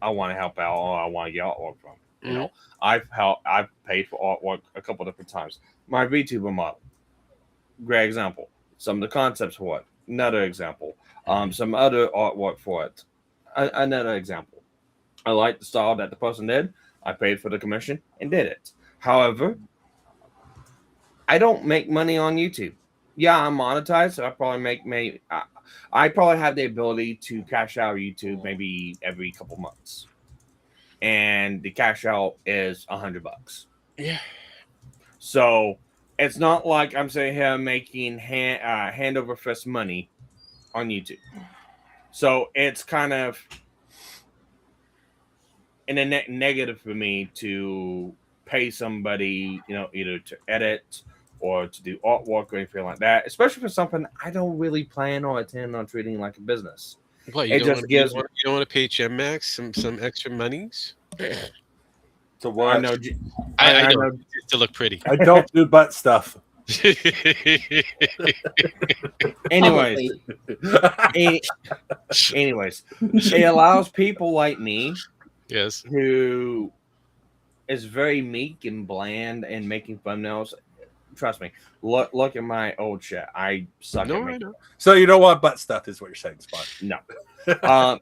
I want to help out, or I want to get artwork from. I've paid for artwork a couple different times. My VTuber model, great example. Some of the concepts for it, another example. Some other artwork for it, another example. I like the style that the person did. I paid for the commission and did it. However, I don't make money on YouTube. Yeah, I'm monetized, so I probably I probably have the ability to cash out YouTube maybe every couple months, and the cash out is $100. Yeah. So it's not like I'm sitting here making hand over fist money on YouTube. So it's kind of in a negative for me to pay somebody, either to edit or to do artwork or anything like that, especially for something I don't really plan or intend on treating like a business. What It just gives you don't want to pay Gem Max some extra monies? So I what? know. I I know. know. Just to look pretty. I don't do butt stuff. Anyways, Publicly. anyways, it allows people like me Yes. who is very meek and bland and making thumbnails. Trust me. Look at my old shit. I suck No, at I making. know. So you don't want butt stuff, is what you're saying, Spot. No.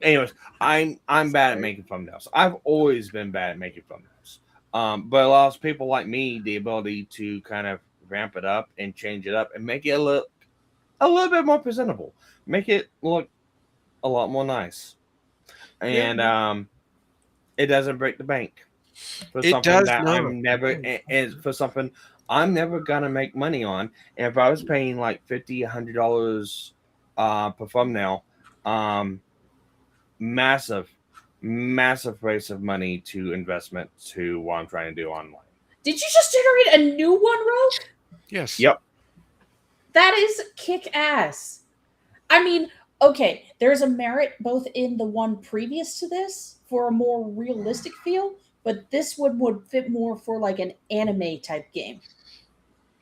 Anyways, I'm bad at making thumbnails. I've always been bad at making thumbnails. But it allows people like me the ability to kind of ramp it up and change it up and make it a little bit more presentable. Make it look a lot more nice. And it doesn't break the bank. For It something does that not. I'm never and for something I'm never gonna make money on. And if I was paying like $50-$100 per thumbnail, massive waste of money to investment to what I'm trying to do online. Did you just generate a new one, Rogue? Yes. Yep. That is kick ass. I mean, okay, there's a merit both in the one previous to this for a more realistic feel, but this one would fit more for like an anime type game.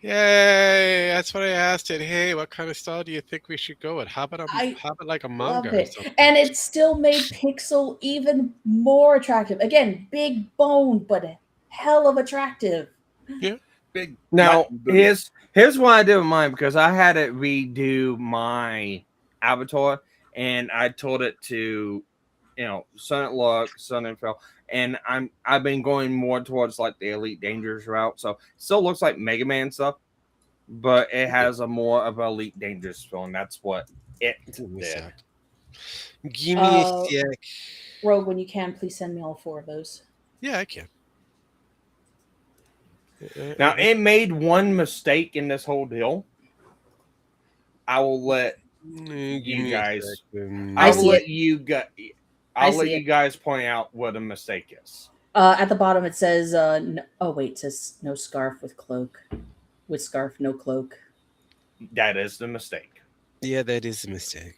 Yay! That's what I asked it. Hey, what kind of style do you think we should go with? How about like a Love manga or it. something? And it still made Pixel even more attractive. Again, big bone, but hell of attractive. Big. Now Latin booty. here's what I did with mine, because I had it redo my avatar and I told it to, Sun look, Sun info, and I've been going more towards like the Elite Dangerous route. So it still looks like Mega Man stuff, but it has a more of an Elite Dangerous feel, and that's what it Give me a did. sec. Give me a sec. Rogue, when you can, please send me all 4 of those. Yeah, I can. Now it made one mistake in this whole deal. I will let you guys. I see it. I'll let you guys point out what a mistake is. At the bottom it says, it says no scarf with cloak. With scarf, no cloak. That is the mistake. Yeah, that is a mistake.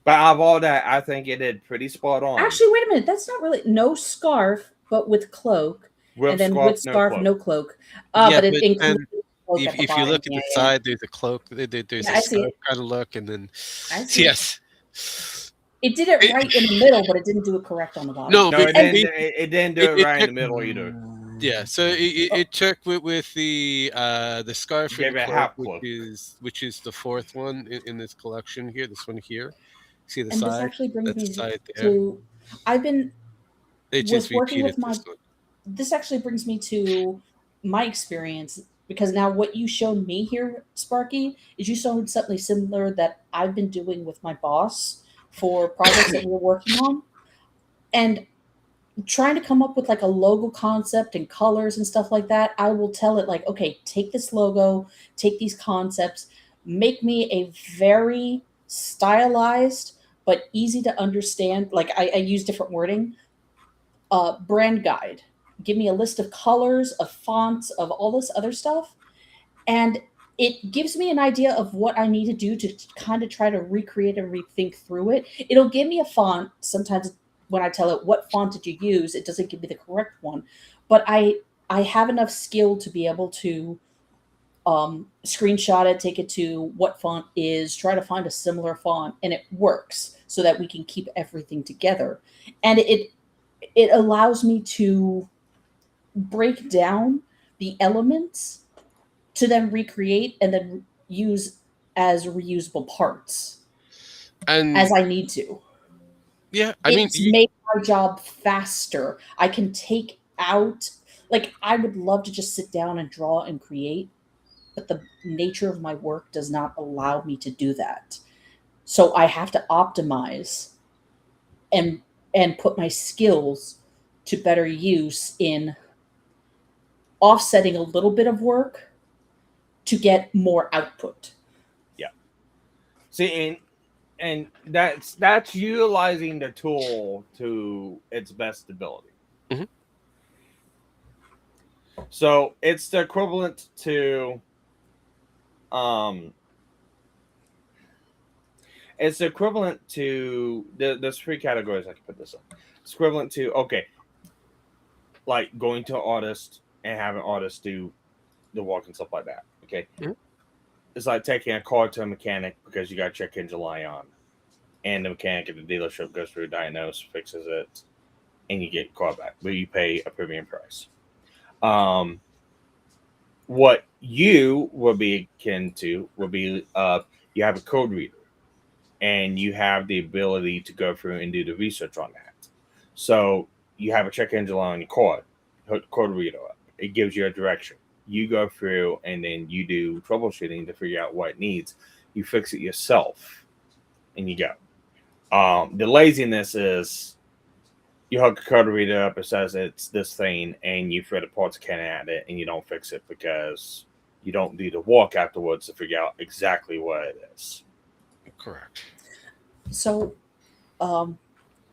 But out of all that, I think it did pretty spot on. Actually, wait a minute. That's not really no scarf, but with cloak. With scarf, no cloak. Yeah, but it but includes cloak at the if you bottom. look at the side, there's a cloak. There's Yeah, a I see scarf it. kind of look, and then I see it. yes, It did it right in the middle, but it didn't do it correct on the bottom. no, No, but it didn't do it right in the middle either. yeah. So it took with the scarf Gave and it cloak, half cloak. which is the 4th one in this collection here. This one here. See the And this side? actually brings That's me the side there. to. I've been They just working repeated with my. this one. This actually brings me to my experience, because now what you showed me here, Sparky, is you showed something similar that I've been doing with my boss for projects that we're working on, and trying to come up with like a logo concept and colors and stuff like that. I will tell it like, okay, take this logo, take these concepts, make me a very stylized but easy to understand. Like I use different wording. Brand guide. Give me a list of colors, of fonts, of all this other stuff. And it gives me an idea of what I need to do to kind of try to recreate and rethink through it. It'll give me a font. Sometimes when I tell it what font did you use, it doesn't give me the correct one. But I have enough skill to be able to screenshot it, take it to what font is, try to find a similar font, and it works so that we can keep everything together. And it allows me to break down the elements to then recreate and then use as reusable parts And as I need to. yeah, I mean, It's made my job faster. I can take out, like, I would love to just sit down and draw and create, but the nature of my work does not allow me to do that. So I have to optimize and put my skills to better use in offsetting a little bit of work to get more output. See, and that's utilizing the tool to its best ability. Mhm. So it's the equivalent to it's equivalent to there's three categories I can put this in. It's equivalent to, okay, like going to an artist and having artists do the work and stuff like that. Okay. Mhm. It's like taking a car to a mechanic because you got check engine light on. And the mechanic at the dealership goes through, diagnoses, fixes it, and you get your car back, but you pay a premium price. What you would be akin to would be you have a code reader, and you have the ability to go through and do the research on that. So you have a check engine light on your car, hook the code reader up. It gives you a direction. You go through and then you do troubleshooting to figure out what it needs. You fix it yourself, and you go. The laziness is you hook a code reader up, it says it's this thing, and you throw the parts can at it, and you don't fix it because you don't do the work afterwards to figure out exactly what it is. Correct. So,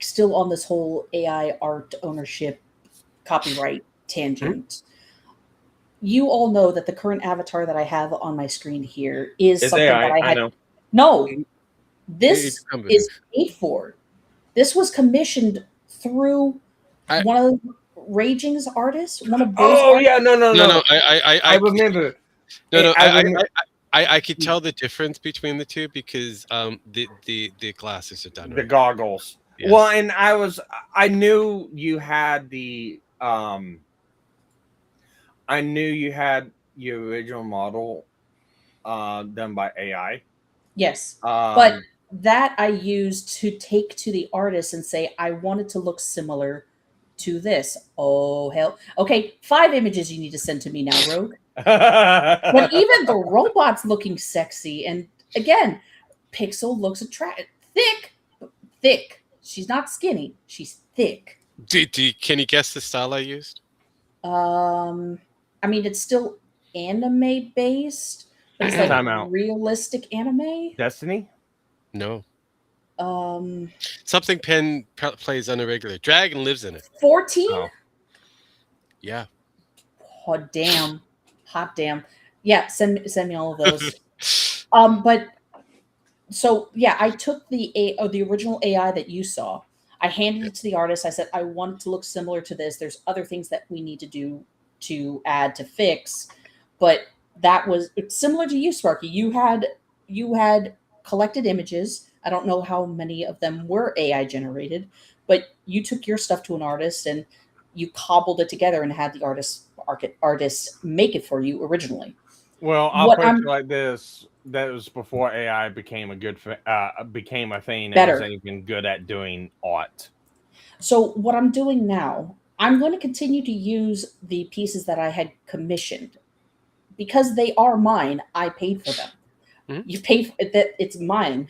still on this whole AI art ownership copyright tangent. You all know that the current avatar that I have on my screen here is It's something AI, that I had. know. No, this It's coming. is paid for. This was commissioned through one of Raging's artists, one of those. Oh yeah, no. No, I remember. No, I remember. I could tell the difference between the two because the glasses are done The right. goggles. Yes. Well, and I knew you had the I knew you had your original model done by AI. Yes, but that I used to take to the artist and say I want it to look similar to this. Oh hell! Okay, 5 images you need to send to me now, Rogue. But even the robot's looking sexy, and again, Pixel looks attractive, thick. She's not skinny; she's thick. Can you guess the style I used? I mean, it's still anime based, but it's like Time out. realistic anime. Destiny? No. Um, Something Penn plays on a regular. Dragon lives in it. 14. Oh. Yeah. Hot damn. Yeah, send me all of those. But so yeah, I took the original AI that you saw. I handed it to the artist. I said, I want it to look similar to this. There's other things that we need to do to add to fix, but that was it's similar to you, Sparky. You had collected images. I don't know how many of them were AI generated, but you took your stuff to an artist and you cobbled it together and had the artist make it for you originally. Well, I'll What put I'm- it like this: that was before AI became became a thing and Better. was even good at doing art. So what I'm doing now, I'm going to continue to use the pieces that I had commissioned because they are mine. I paid for them. Mhm. You paid for that; it's mine.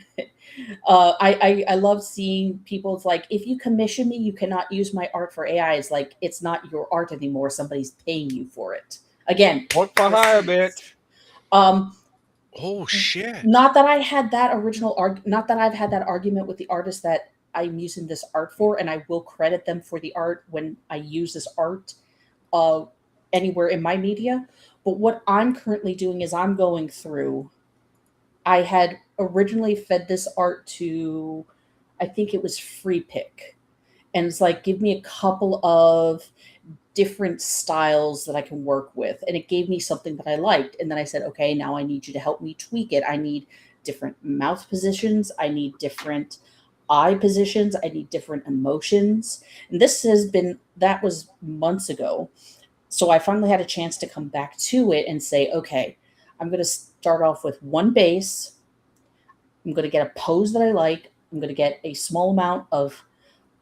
I love seeing people. It's like if you commission me, you cannot use my art for AI. It's like it's not your art anymore. Somebody's paying you for it. Again, Work for hire, bitch. Oh shit. Not that I had that not that I've had that argument with the artist that I'm using this art for, and I will credit them for the art when I use this art anywhere in my media. But what I'm currently doing is I'm going through. I had originally fed this art to, I think it was Free Pick, and it's like give me a couple of different styles that I can work with. And it gave me something that I liked. And then I said, okay, now I need you to help me tweak it. I need different mouth positions. I need different eye positions. I need different emotions. And that was months ago. So I finally had a chance to come back to it and say, okay, I'm going to start off with one base. I'm going to get a pose that I like. I'm going to get a small amount of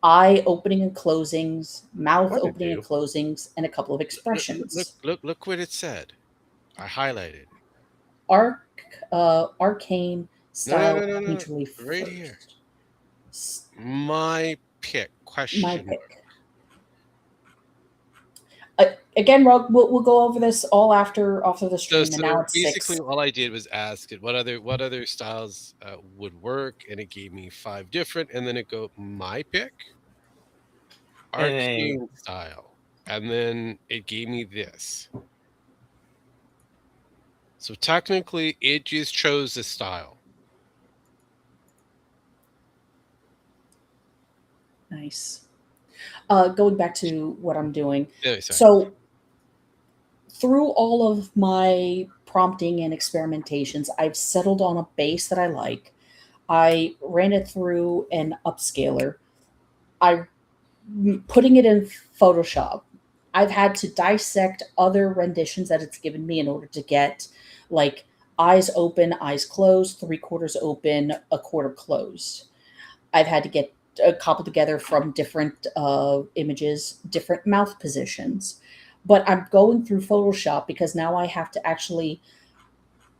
eye opening and closings, mouth What did opening you? and closings, and a couple of expressions. Look what it said. I highlighted. Arcane style No. mutually Right first. here. My pick. Question. My pick. Again, Rogue, we'll go over this all after the stream, So and now it's basically, 6. all I did was ask it what other styles would work, and it gave me 5 different, and then it go my pick, arcane style, and then it gave me this. So technically, it just chose the style. Nice. Going back to what I'm doing. Sorry. So through all of my prompting and experimentations, I've settled on a base that I like. I ran it through an upscaler. Putting it in Photoshop. I've had to dissect other renditions that it's given me in order to get like eyes open, eyes closed, 3/4 open, 1/4 closed. I've had to get cobbled together from different images, different mouth positions. But I'm going through Photoshop because now I have to actually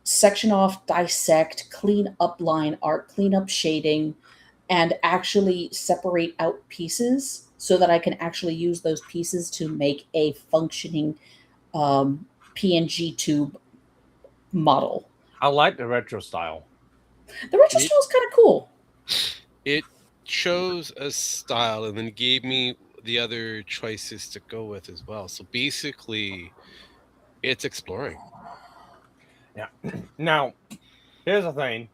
section off, dissect, clean up line art, clean up shading, and actually separate out pieces so that I can actually use those pieces to make a functioning PNG tube model. I like the retro style. The retro style is kind of cool. It chose a style and then gave me the other choices to go with as well. So basically, it's exploring. Yeah. Now, here's the thing.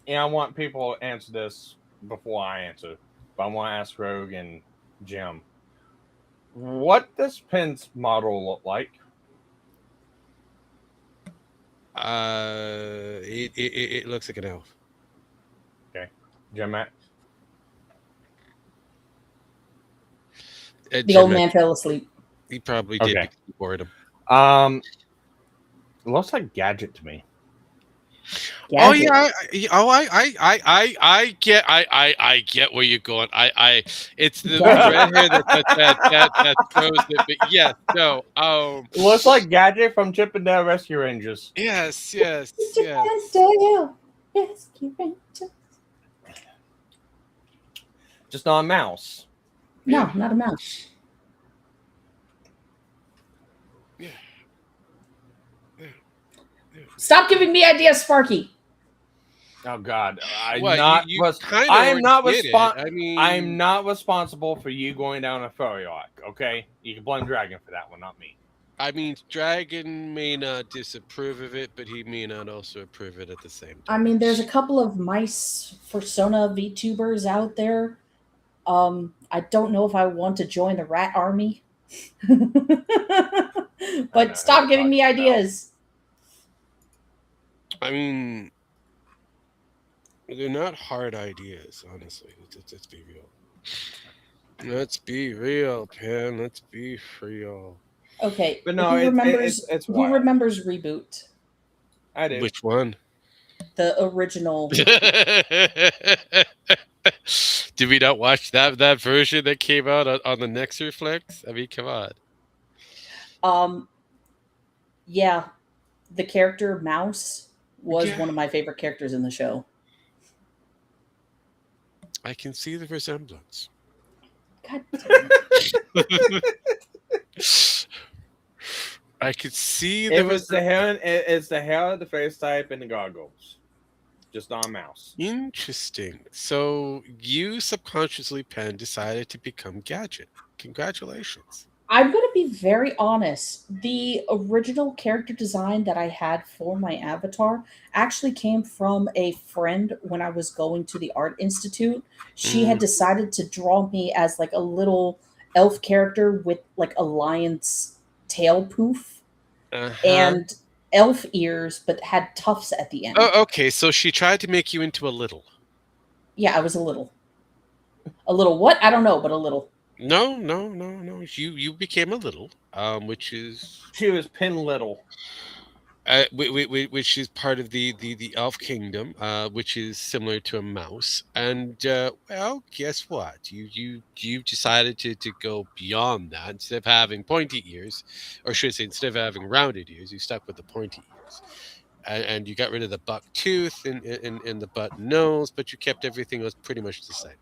And I want people to answer this before I answer. But I want to ask Rogue and Jim. What does Pin's model look like? It looks like an elf. Okay. Jim Matt? The old man fell asleep. He probably did because he bored him. It looks like Gadget to me. Gadget. Oh yeah, I get where you're going. It's the red hair that throws it. But yes, no. It looks like Gadget from Chip and Dale Rescue Rangers. Yes. Rescue Rangers. Just not a mouse. No, not a mouse. Yeah. Stop giving me ideas, Sparky. Oh God, I am not responsible for you going down a furry arc. Okay, you can blame Dragon for that one, not me. I mean, Dragon may not disapprove of it, but he may not also approve it at the same time. I mean, there's a couple of mice Persona VTubers out there. I don't know if I want to join the rat army. But stop giving me ideas. I mean, they're not hard ideas, honestly. Let's be real. Let's be real, Pin. Let's be real. Okay, but no, who remembers Reboot? I do. Which one? The original. Did we not watch that version that came out on the Nextflix? I mean, come on. Yeah, the character Mouse was one of my favorite characters in the show. I can see the resemblance. God damn it. I could see it's the hair, the face type, and the goggles. Just not a mouse. Interesting. So you subconsciously, Pen, decided to become Gadget. Congratulations. I'm going to be very honest. The original character design that I had for my avatar actually came from a friend when I was going to the Art Institute. She had decided to draw me as like a little elf character with like a lion's tail poof and elf ears, but had tufts at the end. Oh, okay. So she tried to make you into a little. Yeah, I was a little. A little what? I don't know, but a little. No. You became a little, which is she was Pin Little, which is part of the elf kingdom, which is similar to a mouse. And well, guess what? You decided to go beyond that. Instead of having pointy ears, or should I say, instead of having rounded ears, you stuck with the pointy ears. And you got rid of the buck tooth and the button nose, but you kept everything else pretty much the same.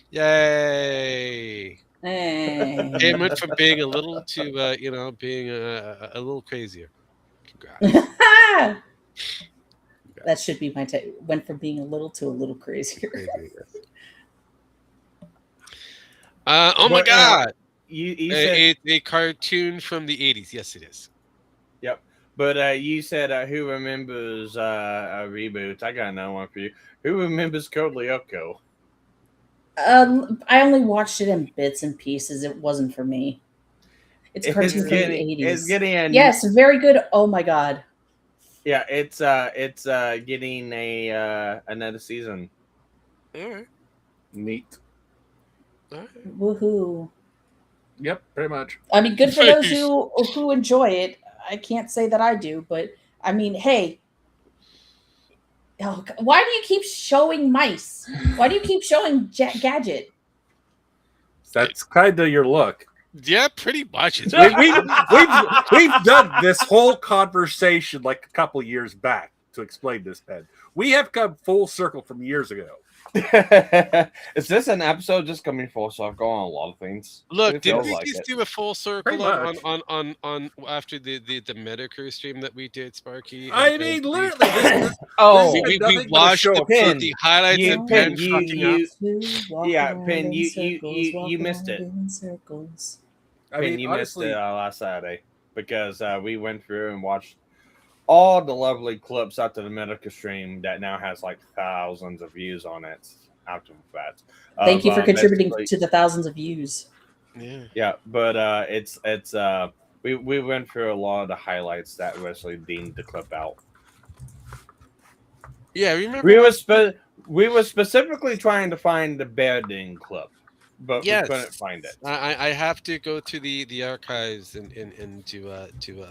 Yay! It went from being a little to being a little crazier. Congrats. That should be my take. Went from being a little to a little crazier. Crazy, yes. Oh my But, God! You said It's a cartoon from the 80s. Yes, it is. yep. But you said who remembers reboots? I got another one for you. Who remembers Code Lyoko? I only watched it in bits and pieces. It wasn't for me. It's a cartoon from the 80s. It's getting a Yes, very good. Oh my God. yeah. It's getting a another season. All right. Neat. All right. Woohoo. Yep, pretty much. I mean, good for those who enjoy it. I can't say that I do, but I mean, hey. Oh, why do you keep showing mice? Why do you keep showing Gadget? That's kind of your look. Yeah, pretty much. It's We've done this whole conversation like a couple years back to explain this, Pen. We have come full circle from years ago. Is this an episode just coming full circle on a lot of things? Look, It didn't feels we like just it. do a full circle Pretty much. on after the Metokur stream that we did, Sparky? I And mean, we- literally, this Oh, This we, is we nothing but a watched show the, of Pin. the highlights You- of Pin, Pen you- fucking you- up. yeah, Pin, you missed it. Circles. I mean, you honestly, missed it last Saturday because we went through and watched all the lovely clips after the Medica stream that now has like thousands of views on it after the fact. Thank you for contributing basically- to the thousands of views. Yeah. Yeah, but it's we went through a lot of the highlights that Wesley deemed to clip out. Yeah, remember? We were specifically trying to find the Bear Ding clip, but Yes. we couldn't find it. I have to go to the archives and to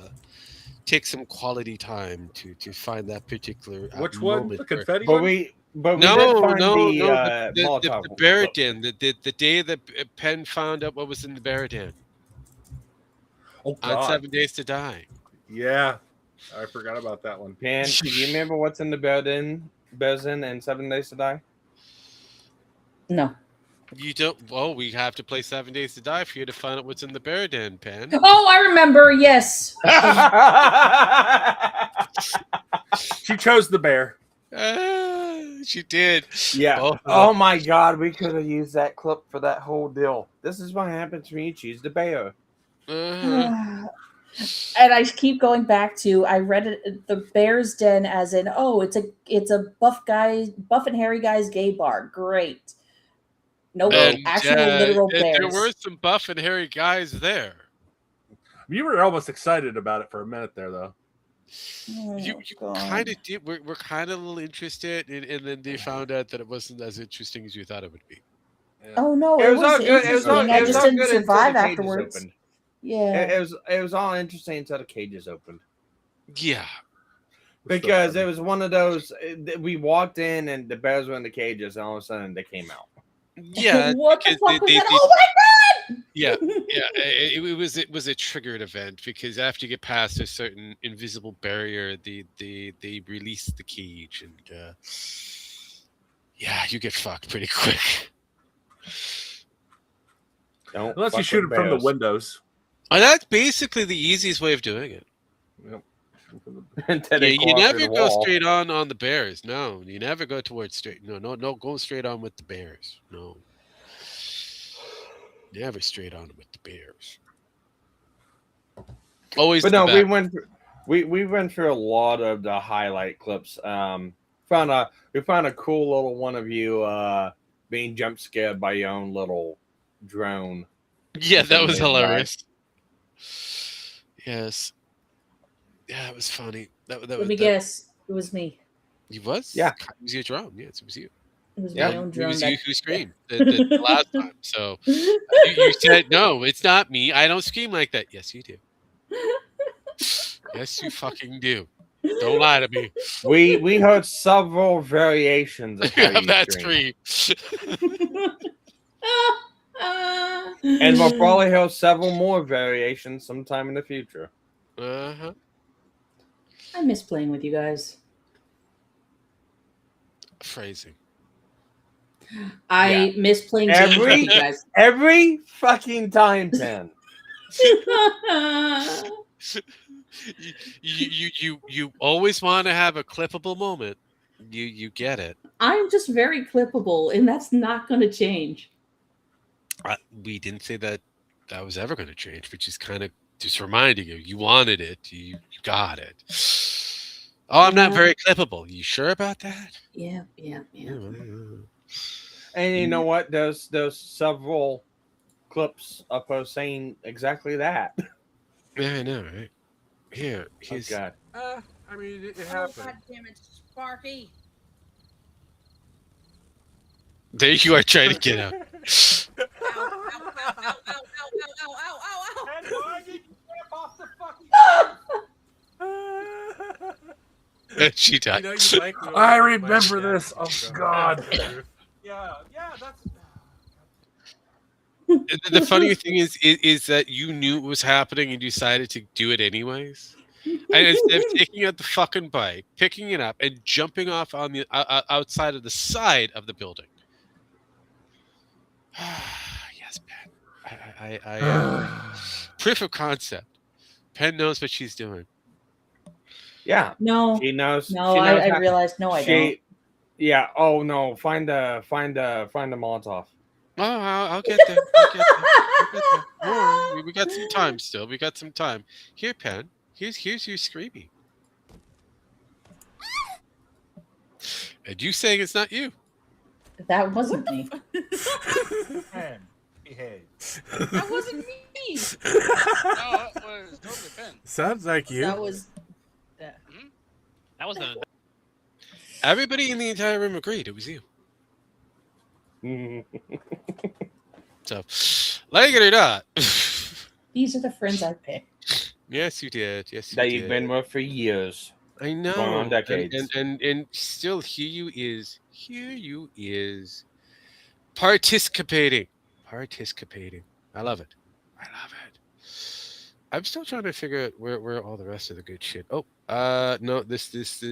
take some quality time to find that particular which one? moment The where- confetti But one? we did find the Molotov Baradan, the day that Penn found out what was in the Baradan Oh, on God. 7 Days to Die. Yeah. I forgot about that one. Pan, do you remember what's in the Bezin and 7 Days to Die? No. You don't. Well, we have to play 7 Days to Die for you to find out what's in the Baradan, Penn. Oh, I remember. Yes. She chose the bear. She did. Yeah. Both of Oh my God, we could have used that clip for that whole deal. This is what happens when you choose the bear. Uh-huh. And I keep going back to I read it, the Bear's Den as in it's a buff and hairy guy's gay bar. Great. No, And, actual literal there bears. were some buff and hairy guys there. You were almost excited about it for a minute there, though. You God. kind of did. We're kind of a little interested, and then they found out that it wasn't as interesting as you thought it would be. Oh no, It was all good. interesting. It was all, I it was just all didn't good until survive the cages afterwards. opened. Yeah. It was all interesting until the cages opened. Yeah. Because it was one of those we walked in and the bears were in the cages, and all of a sudden they came out. Yeah. What the because fuck was they- that? Oh my god! Yeah. It was a triggered event because after you get past a certain invisible barrier, they release the cage, and yeah, you get fucked pretty quick. Don't Unless you fuck shoot with it from the bears. windows. And that's basically the easiest way of doing it. Yep. Until they You go never through the go wall. straight on the bears. No, you never go towards straight. No, go straight on with the bears. No, never straight on with the bears. Always. But the no, back. we went through a lot of the highlight clips. We found a cool little one of you being jump scared by your own little drone. Yeah, that was Something like that. hilarious. Yes. Yeah, it was funny. That Let was. me guess. It was me. It was. Yeah. It was your drone. Yes, it was you. It was Yeah, my own It drone. was that- you who screamed the last time. So you said no, it's not me. I don't scream like that. Yes, you do. Yes, you fucking do. Don't lie to me. We heard several variations of how you That scream. scream. And we'll probably hear several more variations sometime in the future. Uh-huh. I miss playing with you guys. Phrasing. I miss playing games with you guys. Every fucking time, Pen. You always want to have a clippable moment. You get it. I'm just very clippable, and that's not going to change. We didn't say that was ever going to change, which is kind of just reminding you. You wanted it. You got it. Oh, I'm not very clippable. You sure about that? Yeah. And you know what? There's several clips up us saying exactly that. Yeah, I know, right? Here, he's. Oh, God. I mean, it happens. God damn it, Sparky. There you are trying to get out. Ow, ow, ow, ow, ow, ow, ow, ow, ow, ow. And why did you rip off the fucking She died. I remember this. Oh, God. Yeah, that's... The funny thing is that you knew it was happening and you decided to do it anyways. And instead of taking out the fucking bike, picking it up, and jumping off on the outside of the side of the building. Yes, Pen. Proof of concept. Pen knows what she's doing. Yeah. No. She knows. No, she knows I realized. No, I don't. Yeah. Oh no. Find a Molotov. Oh, I'll get there. I'll get there. Don't worry. We got some time still. We got some time. Here, Pen. Here's your screaming. And you saying it's not you. That wasn't me. Man, behave. That wasn't me. No, it was totally Ben. Sounds like you. That was. That was the. Everybody in the entire room agreed it was you. So, like it or not. These are the friends I picked. Yes, you did. Yes, you That did. you've been with for years. I know. Going on decades. And still here you is participating. I love it. I'm still trying to figure out where all the rest of the good shit. Oh, no, this is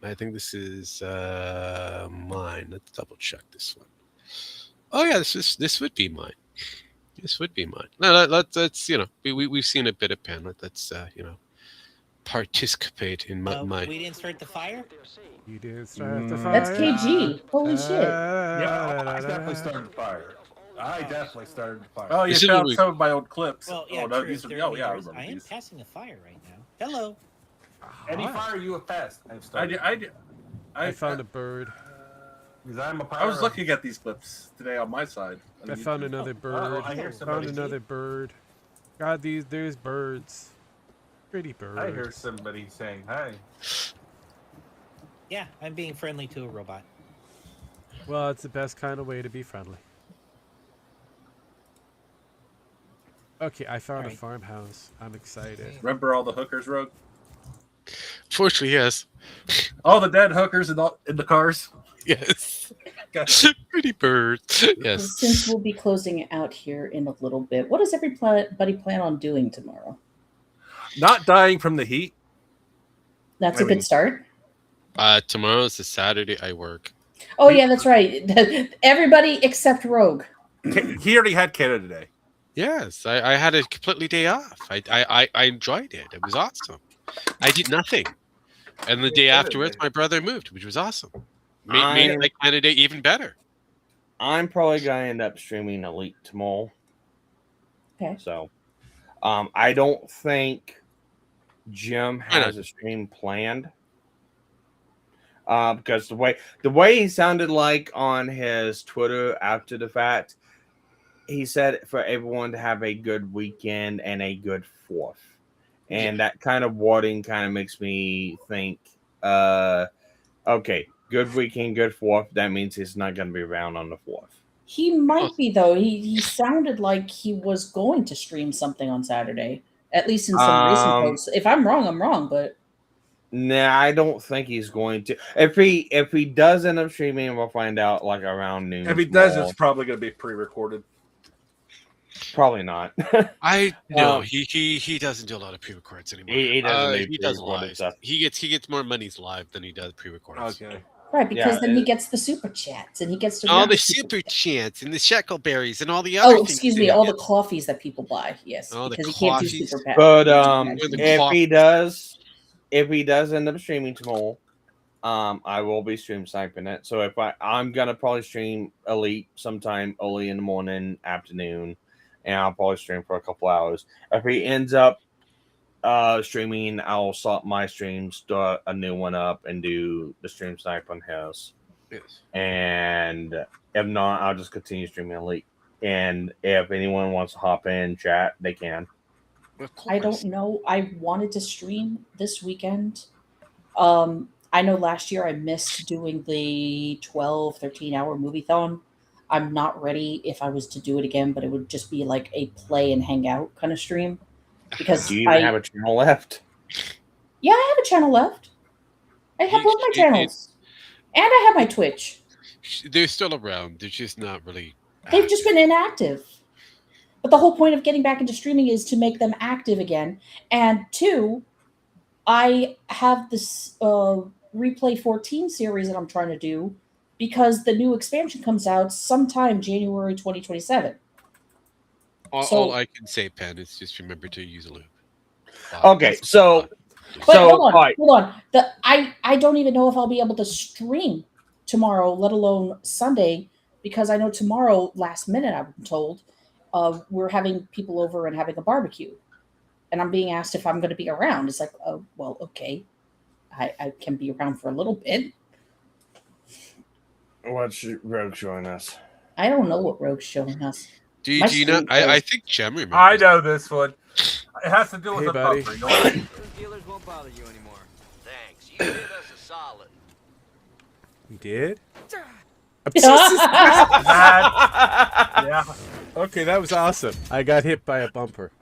I think this is mine. Let's double check this one. Oh yeah, this would be mine. This would be mine. No, let's we've seen a bit of Pen. Let's participate in my. We didn't start the fire? You didn't start the fire. That's KG. Holy shit. Yeah, I definitely started the fire. I definitely started the fire. Oh, you This is found what we- some of my old clips. Well, yeah, oh, no, true. these If are, there oh, yeah, I really is, remember I am these. passing the fire right now. Hello. Any fire you have passed, I've started. I found a bird. Because I was looking at these clips today on my side. I found another bird. I hear Found somebody. another bird. God, there's birds. Pretty birds. I hear somebody saying hi. Yeah, I'm being friendly to a robot. Well, it's the best kind of way to be friendly. Okay, I found a Alright. farmhouse. I'm excited. Remember all the hookers, Rogue? Fortunately, yes. All the dead hookers in the cars. Yes. Pretty birds. Yes. Since we'll be closing out here in a little bit, what does everybody plan on doing tomorrow? Not dying from the heat. That's I a mean- good start. Tomorrow's a Saturday. I work. Oh yeah, that's right. Everybody except Rogue. He already had Canada Day. Yes, I had a completely day off. I enjoyed it. It was awesome. I did nothing, and the day afterwards, my brother moved, which was awesome. Made my Canada Day even better. I'm probably gonna end up streaming Elite tomorrow. Okay. So, I don't think Jim has a stream planned. Because the way he sounded like on his Twitter after the fact, he said for everyone to have a good weekend and a good 4th. And that kind of wording kind of makes me think, okay, good weekend, good 4th. That means he's not going to be around on the 4th. He might be though. He sounded like he was going to stream something on Saturday, at least in some recent posts. If I'm wrong, I'm wrong. But nah, I don't think he's going to. If he does end up streaming, we'll find out like around noon. If he does, tomorrow. it's probably going to be pre-recorded. Probably not. I no, he doesn't do a lot of pre-records anymore. He doesn't do He does pre-recorded live stuff. He gets more monies live than he does pre-recorded. Okay. Right, because Yeah, then he gets the super chats and he gets to All read the super super chats. chants and the shekelberries and all the other Oh, things. excuse that me, he all the gets. coffees that people buy. Yes, All the because he can't do coffees. super pat. but Or the if he does end up streaming tomorrow, I will be stream sniping it. So if I'm gonna probably stream Elite sometime early in the morning, afternoon, and I'll probably stream for a couple hours. If he ends up streaming, I'll stop my stream, start a new one up, and do the stream snipe on his. Yes. And if not, I'll just continue streaming Elite. And if anyone wants to hop in chat, they can. Of I don't course. know. I wanted to stream this weekend. I know last year I missed doing the 12, 13-hour movie-thon. I'm not ready if I was to do it again, but it would just be like a play and hang out kind of stream. Because Do you even have a channel left? Yeah, I have a channel left. I have both my channels. And I have my Twitch. They're still around. They're just not really. They've just been inactive. But the whole point of getting back into streaming is to make them active again. And two, I have this Replay 14 series that I'm trying to do because the new expansion comes out sometime January 2027. All I can say, Pen, is just remember to use a loop. Okay, so But so hold on, right. hold on. I don't even know if I'll be able to stream tomorrow, let alone Sunday, because I know tomorrow, last minute, I'm told, we're having people over and having a barbecue. And I'm being asked if I'm going to be around. It's like, oh, well, okay. I can be around for a little bit. What's Rogue showing us? I don't know what Rogue's showing us. Do you know? stream I is- think Gem remembers. I know this one. It has to do with Hey, the buddy. buffer. You know what? Those dealers won't bother you anymore. Thanks. You did us a solid. You did? Yeah. Okay, that was awesome. I got hit by a bumper.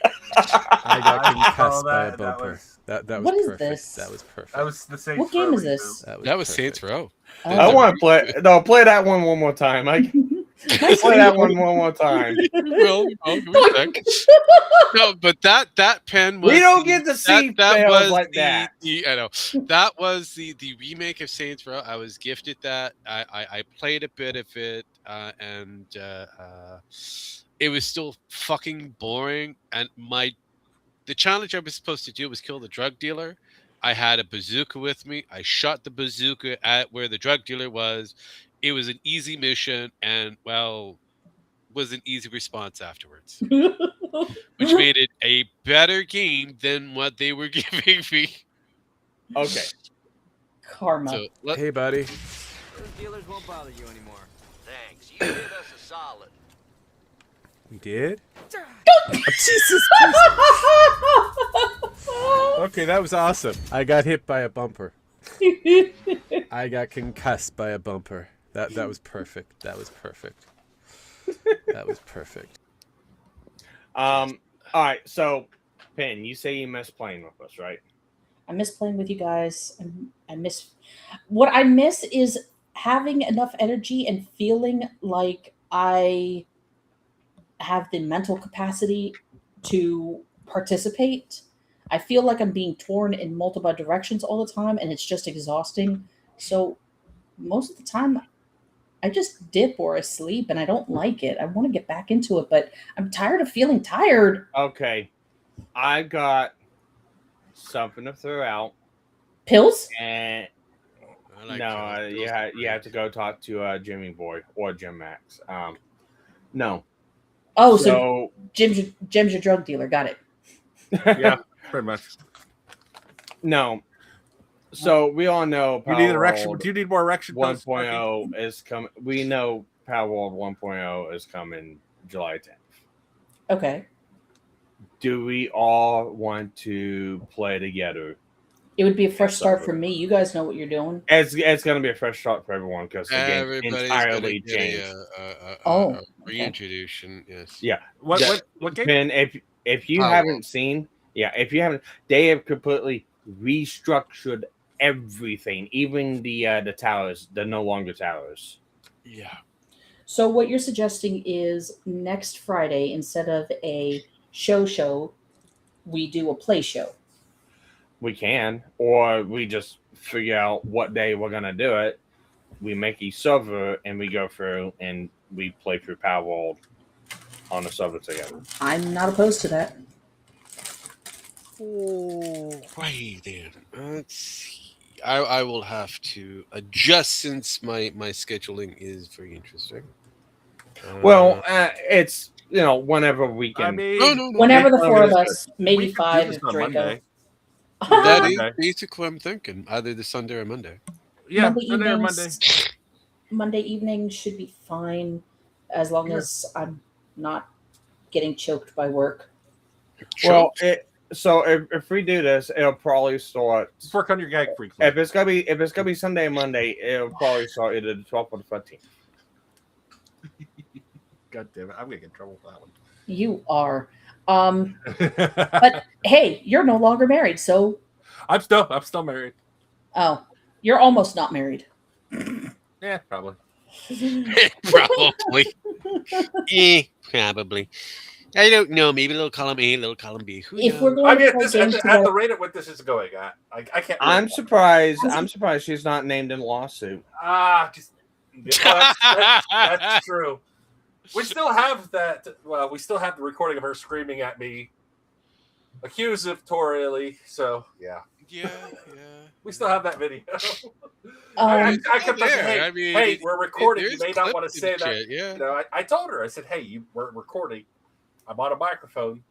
I got concussed by a bumper. That was What is perfect. this? That was perfect. That was the same. What game is this? That was perfect. Saints Row. I want to play. No, play that one more time. Play that one more time. Well, give me a sec. No, but that pen was. We don't get to see that fails was like the, that. I know that was the remake of Saints Row. I was gifted that. I played a bit of it, and it was still fucking boring. And the challenge I was supposed to do was kill the drug dealer. I had a bazooka with me. I shot the bazooka at where the drug dealer was. It was an easy mission, and was an easy response afterwards, which made it a better game than what they were giving me. Okay. Karma. So, Hey, buddy. Those dealers won't bother you anymore. Thanks. You did us a solid. You did? Jesus Christ. Okay, that was awesome. I got hit by a bumper. I got concussed by a bumper. That was perfect. That was perfect. That was perfect. All right. So, Pin, you say you miss playing with us, right? I miss playing with you guys. I miss what I miss is having enough energy and feeling like I have the mental capacity to participate. I feel like I'm being torn in multiple directions all the time, and it's just exhausting. So most of the time, I just dip or I sleep, and I don't like it. I want to get back into it, but I'm tired of feeling tired. Okay. I got something to throw out. Pills? And you have to go talk to Jimmy Boy or Jim Max. No. Oh, so Jim's your drug dealer. Got it. Yeah, pretty much. No. So we all know You need Power erection. World Do you need more erection? pills? 1.0 is coming. We know Power World 1.0 is coming July 10th. Okay. Do we all want to play together? It would be a fresh start for me. You guys know what you're doing. It's going to be a fresh start for everyone because the game Everybody's entirely gonna get changed. Okay. Reintroduction. Yes. Yeah. What game? Ben, if you Power haven't World. seen, they have completely restructured everything, even the towers. They're no longer towers. Yeah. So what you're suggesting is next Friday, instead of a show, we do a play show. we can, or we just figure out what day we're gonna do it. We make a server and we go through and we play through Power World on the server together. I'm not opposed to that. Right then. Let's see. I will have to adjust since my scheduling is very interesting. Well, it's whenever we can. I mean, no. Whenever the four of Whenever us, maybe we could do 5 this if on Draco. Monday. That is Monday. basically what I'm thinking. Either the Sunday or Monday. Yeah, Monday Sunday or Monday. evenings. Monday evening should be fine, as long Yeah. as I'm not getting choked by work. Well, if we do this, it'll probably start. Just work on your gag freak. If it's gonna be Sunday and Monday, it'll probably start either the 12th or the 13th. God damn it, I'm gonna get in trouble for that one. You are. But hey, you're no longer married, so I'm still married. oh, you're almost not married. Yeah, probably. Probably. Probably. I don't know. Maybe little column A, little column B. Who If knows? we're going I mean, to play at games the together, rate at which this is going, I can't. I'm surprised. I'm surprised she's not named in lawsuit. That's true. We still have that. Well, we still have the recording of her screaming at me, accusatorially. So yeah, we still have that video. I kept saying, hey, I mean, hey, we're recording. there's You may not want to clips say and that. shit, yeah. You know, I told her. I said, hey, we're recording. I'm on a microphone.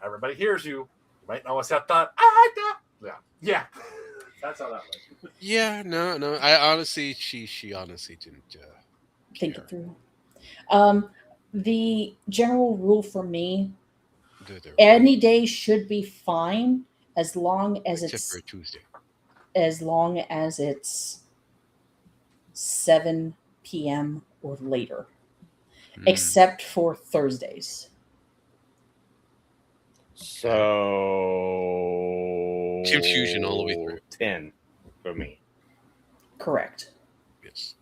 Everybody hears you. You might not want to say that. Yeah. That's how that went. Yeah, no. I honestly, she honestly didn't think it through. The general rule for me, any day should be fine as long as except for Tuesday. As long as it's 7 p.m. or later, except for Thursdays. So confusion all the way through. 10 for me. Correct. Yes.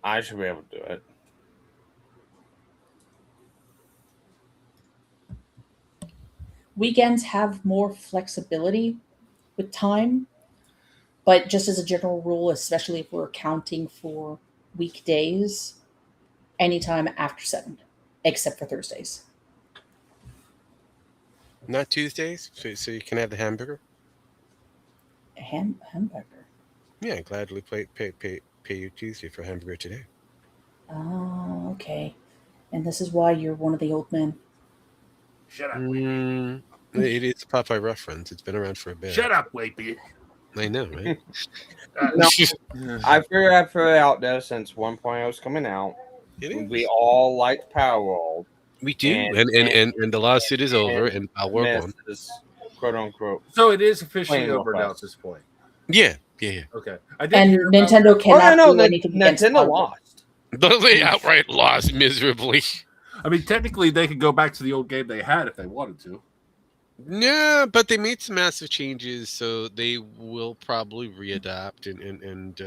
I should be able to do it. Weekends have more flexibility with time, but just as a general rule, especially if we're accounting for weekdays, anytime after 7, except for Thursdays. Not Tuesdays, so you can have the hamburger. Hamburger. Yeah, gladly pay you Tuesday for hamburger today. Oh, okay. And this is why you're one of the old men. Shut up. It is a Popeye reference. It's been around for a bit. Shut up, Wapey. I know, right? I figured out there since 1.0 was coming out. We all liked Power World. We do, and the lawsuit is over, and Power World won. Quote unquote. So it is officially over now at this point. Yeah. Okay. And Nintendo cannot do anything against Nintendo lost. They outright lost miserably. I mean, technically, they could go back to the old game they had if they wanted to. Yeah, but they made some massive changes, so they will probably readapt and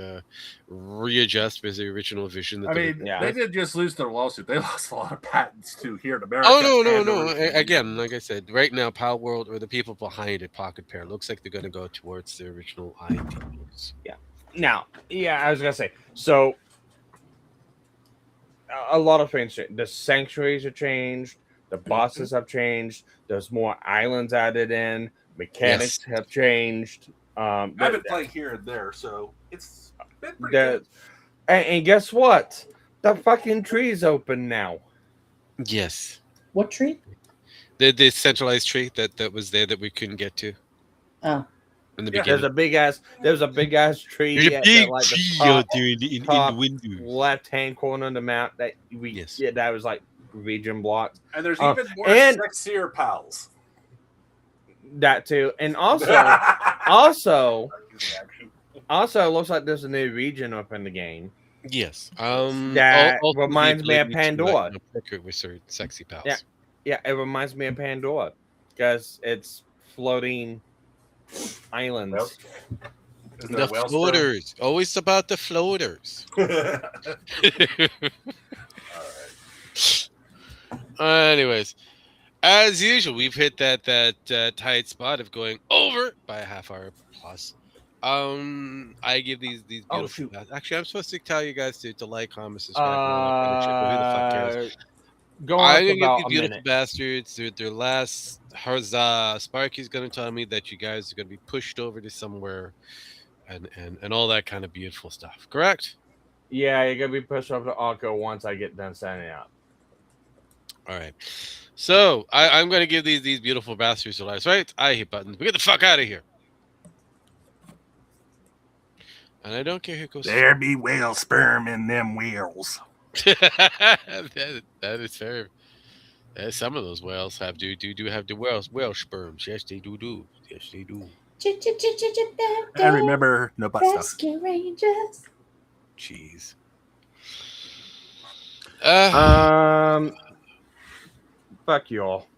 readjust with the original vision. That They didn't just lose their lawsuit; they lost a lot of patents too here in America. Oh no! Again, like I said, right now, Power World or the people behind it, Pocket Pair, looks like they're going to go towards the original ideas. Yeah. Now, I was gonna say so. A lot of things. The sanctuaries have changed. The bosses have changed. There's more islands added in. Mechanics have changed. I've been playing here and there, so it's been pretty good. And guess what? The fucking tree's open now. Yes. What tree? The centralized tree that was there that we couldn't get to. Oh. In the beginning. There's a big ass tree. There's a big tree out there in the windows. Left hand corner of the map that that was like region blocked. And there's even more sexier pals. That too. And also it looks like there's a new region up in the game. Yes. That reminds me of Pandora. With her sexy pals. Yeah, it reminds me of Pandora because it's floating islands. The floaters. Always about the floaters. All right. Anyways, As usual, we've hit that tight spot of going over by a half hour plus. I give these beautiful. shoot. Actually, I'm supposed to tell you guys to like, comment, subscribe, and all that kind of shit. But who the fuck cares? Going I'm up gonna give about these a beautiful minute. bastards their last huzzah. Sparky's gonna tell me that you guys are gonna be pushed over to somewhere, and all that kind of beautiful stuff. Correct? Yeah, you're gonna be pushed over to Akko once I get done signing out. All right. So I'm gonna give these beautiful bastards their lives. Right? I hit buttons. We get the fuck out of here. And I don't care who goes. There be whale sperm in them whales. that is fair. Some of those whales have do have the whale sperms. Yes, they do. Yes, they do. And remember, no butt stuff. Rescue Rangers. Jeez. Fuck you all.